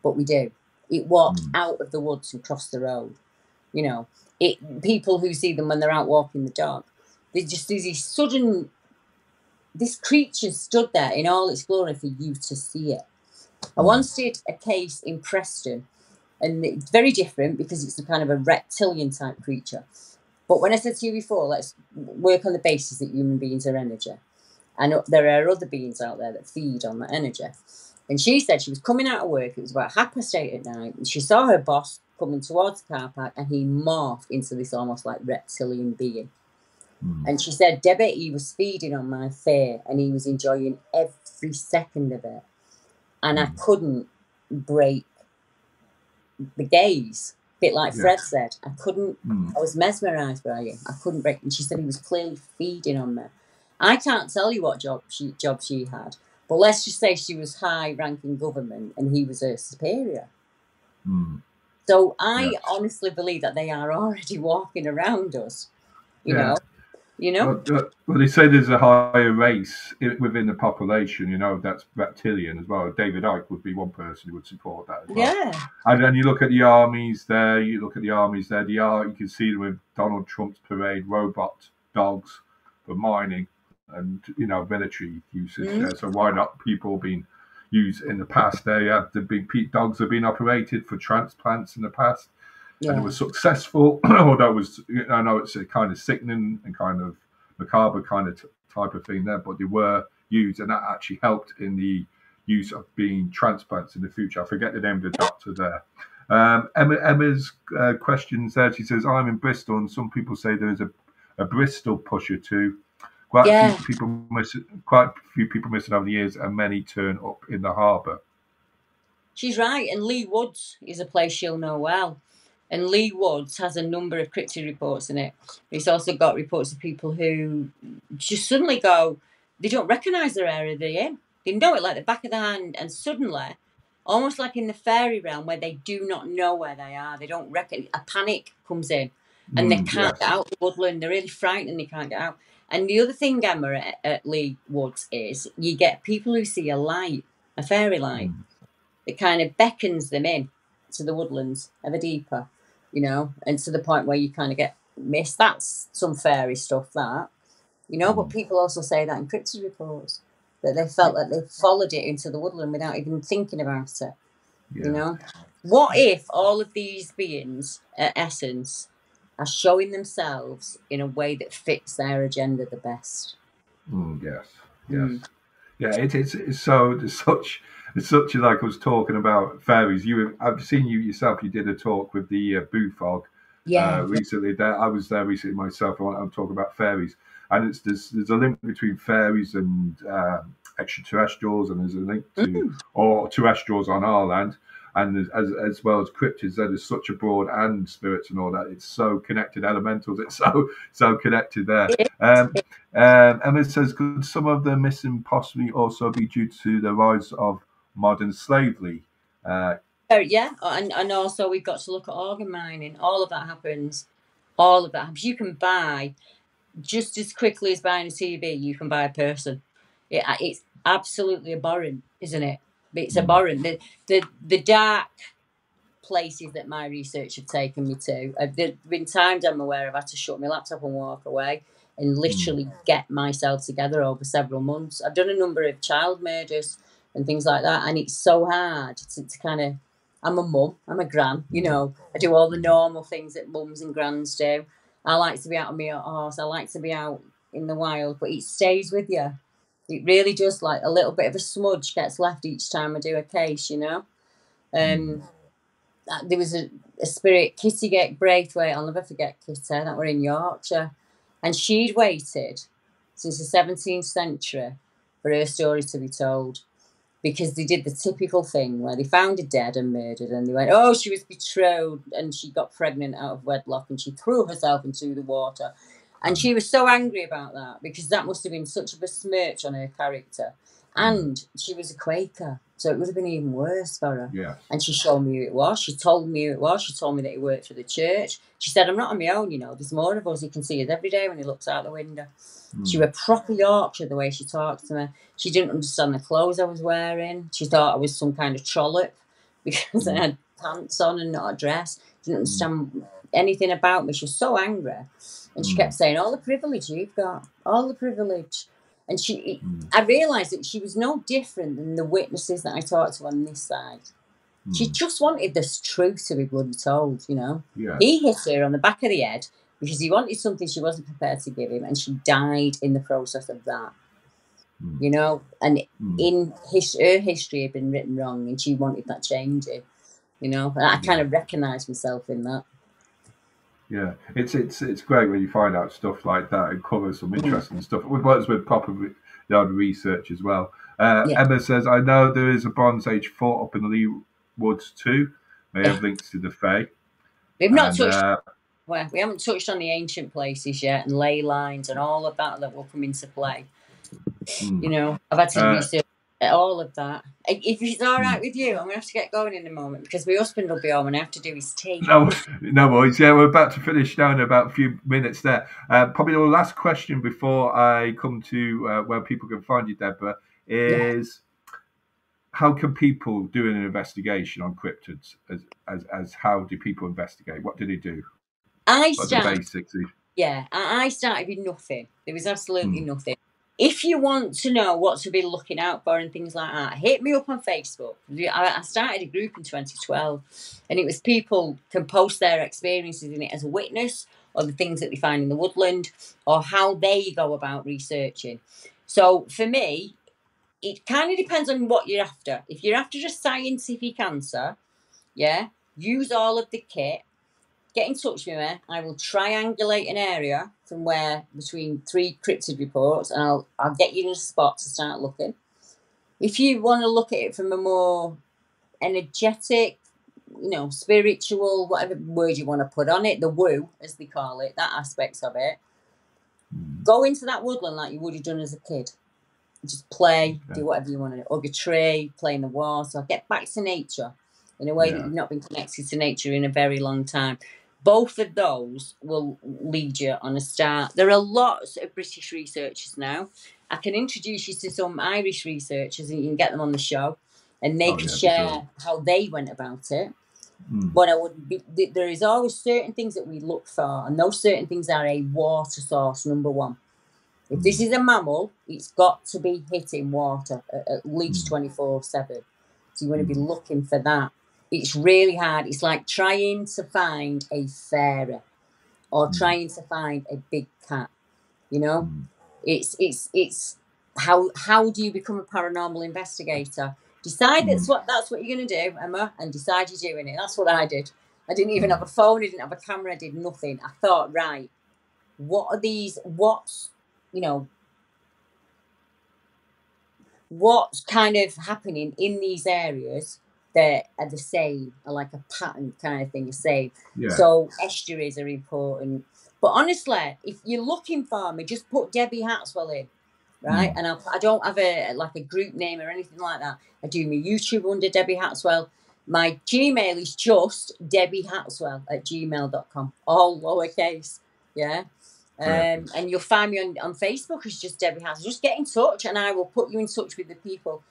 but we do. It walked out of the woods and crossed the road. You know, people who see them when they're out walking the dog, they just do these sudden. This creature stood there in all its glory for you to see it. I once did a case in Preston, and it's very different because it's a kind of a reptilian type creature. But when I said to you before, let's work on the basis that human beings are energy, and there are other beings out there that feed on that energy. And she said she was coming out of work, it was about 8:30 at night, and she saw her boss coming towards the car park, and he morphed into this almost like reptilian being. And she said, Debbie, he was feeding on my fear, and he was enjoying every second of it. And I couldn't break the gaze. A bit like Fred said, I couldn't, I was mesmerised by him. I couldn't break. And she said he was clearly feeding on me. I can't tell you what job she had, but let's just say she was high ranking government and he was her superior. So I honestly believe that they are already walking around us, you know. Well, they say there's a higher race within the population, you know, that's reptilian as well. David Icke would be one person who would support that as well. Yeah. And then you look at the armies there, you can see them with Donald Trump's parade, robot dogs for mining and, you know, military usage there. So why not people being used in the past? Dogs have been operated for transplants in the past. And it was successful, although I know it's a kind of sickening and kind of macabre kind of type of thing there, but they were used, and that actually helped in the use of being transplants in the future. I forget the name of the doctor there. Emma's questions there. She says, I'm in Bristol, and some people say there's a Bristol pusher too. Quite a few people missing over the years, and many turn up in the harbour. She's right, and Lee Woods is a place she'll know well. And Lee Woods has a number of cryptid reports in it. It's also got reports of people who just suddenly go, they don't recognise their area they're in. They know it like the back of their hand, and suddenly, almost like in the fairy realm where they do not know where they are, they don't reckon, a panic comes in and they can't get out of the woodland. They're really frightened and they can't get out. And the other thing, Emma, at Lee Woods is you get people who see a light, a fairy light, that kind of beckons them in to the woodlands ever deeper, you know, and to the point where you kind of get missed. That's some fairy stuff, that, you know. But people also say that in cryptid reports, that they felt that they followed it into the woodland without even thinking about it. You know, what if all of these beings, at essence, are showing themselves in a way that fits their agenda the best? It's such like I was talking about fairies. I've seen you yourself. You did a talk with the Bufog recently. There, I was there recently myself. I'm talking about fairies, and there's a link between fairies and extraterrestrials, and there's a link to or terrestrials on our land, and as well as cryptids. There's such a broad, and spirits and all that. It's so connected. Elementals. It's so connected there. Emma says, could some of the missing possibly also be due to the rise of modern slavery? And also we've got to look at organ mining. All of that happens. You can buy, just as quickly as buying a TV, you can buy a person. It's absolutely abhorrent, isn't it? It's abhorrent. The dark places that my research have taken me to. There have been times I'm aware I've had to shut my laptop and walk away and literally get myself together over several months. I've done a number of child murders and things like that, and it's so hard to kind of... I'm a mum, I'm a gran, you know. I do all the normal things that mums and grans do. I like to be out on my horse, I like to be out in the wild, but it stays with you. It really does. Like a little bit of a smudge gets left each time I do a case, you know. There was a spirit, Kitty Braithwaite, I'll never forget Kitty, that were in Yorkshire. And she'd waited since the 17th century for her story to be told, because they did the typical thing where they found her dead and murdered, and they went, oh, she was betrothed and she got pregnant out of wedlock and she threw herself into the water. And she was so angry about that, because that must have been such a besmirch on her character. And she was a Quaker, so it would have been even worse for her. Yeah. And she showed me who it was. She told me who it was. She told me that he worked for the church. She said, I'm not on my own, you know. There's more of us. He can see us every day when he looks out the window. She was a proper Yorkshire the way she talked to me. She didn't understand the clothes I was wearing. She thought I was some kind of trollop because I had pants on and not a dress. Didn't understand anything about me. She was so angry. And she kept saying, all the privilege you've got, all the privilege. And I realised that she was no different than the witnesses that I talked to on this side. She just wanted this truth to be bloody told, you know. Yeah. He hit her on the back of the head because he wanted something she wasn't prepared to give him, and she died in the process of that. You know, and her history had been written wrong, and she wanted that changing. You know, and I kind of recognised myself in that. Yeah, it's great when you find out stuff like that and cover some interesting stuff. It works with proper research as well. Emma says, I know there is a Bronze Age fort up in the Lee Woods too. May have links to the Fae. We've not touched. Well, we haven't touched on the ancient places yet, and ley lines and all of that will come into play. You know, I've had to research all of that. If it's all right with you, I'm going to have to get going in a moment because my husband will be home and I have to do his tea. No worries. Yeah, we're about to finish down in about a few minutes there. Probably the last question before I come to where people can find you, Deborah, is how can people do an investigation on cryptids? As how do people investigate? What do they do? The basics. Yeah, I started with nothing. There was absolutely nothing. If you want to know what to be looking out for and things like that, hit me up on Facebook. I started a group in 2012, and it was people can post their experiences in it as a witness, or the things that they find in the woodland, or how they go about researching. So for me, it kind of depends on what you're after. If you're after a scientific answer, use all of the kit. Get in touch with me. I will triangulate an area from between 3 cryptid reports, and I'll get you in a spot to start looking. If you want to look at it from a more energetic, you know, spiritual, whatever word you want to put on it, the woo, as they call it, that aspect of it, go into that woodland like you would have done as a kid. Just play, do whatever you want to do. Hug a tree, play in the water, get back to nature in a way that you've not been connected to nature in a very long time. Both of those will lead you on a start. There are lots of British researchers now. I can introduce you to some Irish researchers and you can get them on the show and they can share how they went about it. But there is always certain things that we look for, and those certain things are a water source, number one. If this is a mammal, it's got to be hitting water at least 24/7. So you want to be looking for that. It's really hard. It's like trying to find a fairy or trying to find a big cat. You know, it's how do you become a paranormal investigator? Decide that's what you're going to do, Emma, and decide you're doing it. That's what I did. I didn't even have a phone. I didn't have a camera. I did nothing. I thought, right, what are these? What's kind of happening in these areas that are the same, are like a pattern kind of thing, the same. So estuaries are important. But honestly, if you're looking for me, just put Debbie Hatswell in, right? And I don't have a group name or anything like that. I do my YouTube under Debbie Hatswell. My Gmail is just debbiehatswell@gmail.com, all lowercase, and you'll find me on Facebook as just Debbie Hatswell. Just get in touch and I will put you in touch with the people.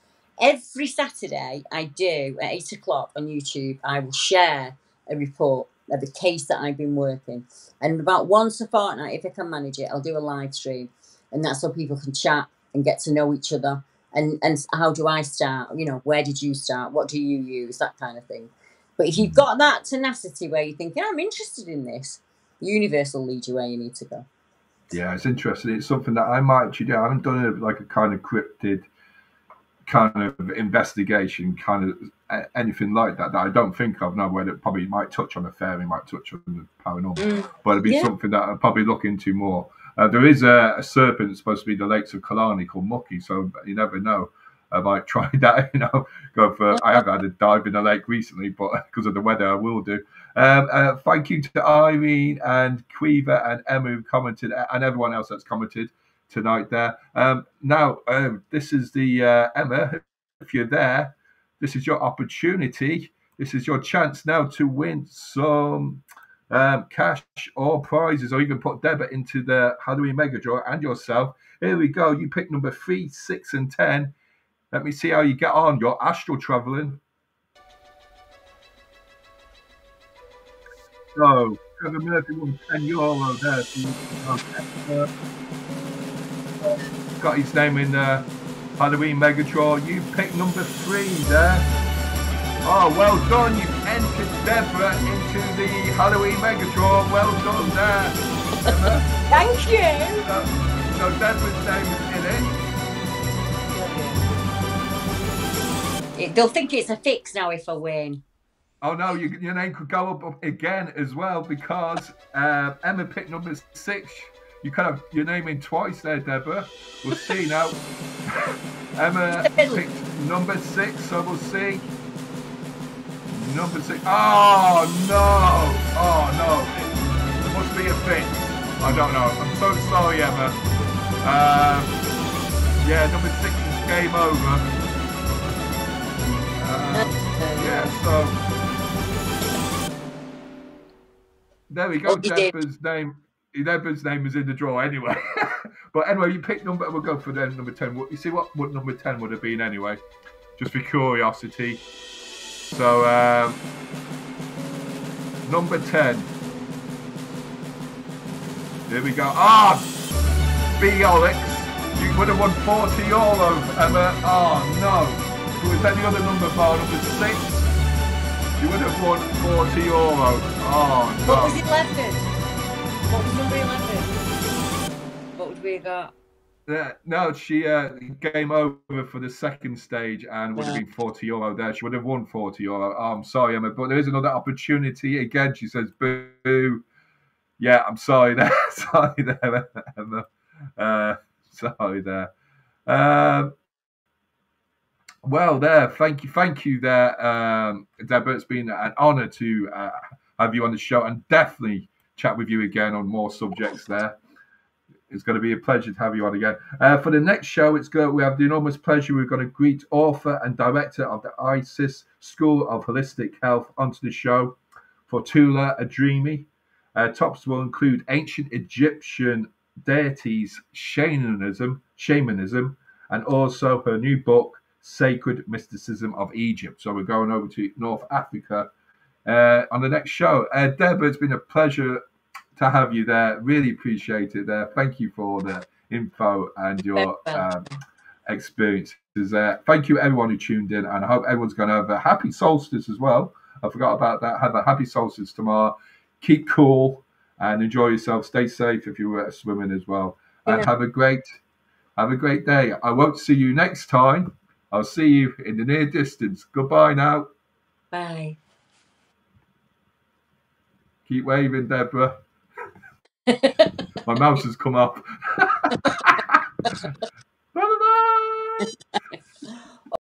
Every Saturday I do at 8 o'clock on YouTube, I will share a report of the case that I've been working. And about once a fortnight, if I can manage it, I'll do a live stream. And that's so people can chat and get to know each other. And how do I start? You know, where did you start? What do you use? That kind of thing. But if you've got that tenacity where you think, I'm interested in this, the universe will lead you where you need to go. Yeah, it's interesting. It's something that I might actually do. I haven't done a kind of cryptid kind of investigation, kind of anything like that I don't think of now, where it probably might touch on a fairy, might touch on the paranormal, but it'd be something that I'll probably look into more. There is a serpent that's supposed to be in the lakes of Killarney called Mucky, so you never know. I might try that, go for. I haven't had a dive in the lake recently, but because of the weather, I will do. Thank you to Irene and Quiver and Emma who commented, and everyone else that's commented. tonight there. Now, this is the Emma. If you're there, this is your opportunity. This is your chance now to win some cash or prizes, or you can put Deborah into the Halloween Mega Draw and yourself. Here we go. You pick number 3, 6, and 10. Let me see how you get on. You're astral traveling. So, Trevor Murphy won €10 there. So got his name in the Halloween Mega Draw. You pick number 3 there. Oh, well done. You've entered Deborah into the Halloween Mega Draw. Well done there. Thank you. So Deborah's name is in it. They'll think it's a fix now if I win. Oh no, your name could go up again as well, because Emma picked number 6. You kind of your name in twice there, Deborah. We'll see now. Emma picked number 6, so we'll see. Number 6. Oh no! Oh no! It must be a fix. I don't know. I'm so sorry, Emma. Yeah, number 6 is game over. Yeah, so there we go. Deborah's name is in the draw anyway. But anyway, you pick number. We'll go for then number 10. You see what number 10 would have been anyway, just for curiosity. So number 10. Here we go. B Alex, you would have won €40, Emma. Oh no! If it was any other number bar, number 6, you would have won €40. Oh no! What was 11? What was number 11? What would we have got? No, she game over for the second stage and would have been €40 there. She would have won €40. Oh, I'm sorry, Emma, but there is another opportunity again. She says, "Boo." Yeah, I'm sorry there. Sorry there, Emma. Sorry there. Well, there. Thank you there, Deborah. It's been an honour to have you on the show and definitely chat with you again on more subjects there. It's going to be a pleasure to have you on again. For the next show, we have the enormous pleasure. We're going to greet author and director of the ISIS School of Holistic Health onto the show, Fortuna Adrimi. Topics will include ancient Egyptian deities, shamanism, and also her new book, Sacred Mysticism of Egypt. So we're going over to North Africa on the next show. Deborah, it's been a pleasure to have you there. Really appreciate it there. Thank you for the info and your experiences there. Thank you everyone who tuned in, and I hope everyone's going to have a happy solstice as well. I forgot about that. Have a happy solstice tomorrow. Keep cool and enjoy yourself. Stay safe if you were swimming as well. And have a great day. I won't see you next time. I'll see you in the near distance. Goodbye now. Bye. Keep waving, Deborah. My mouse has come up. Bye-bye.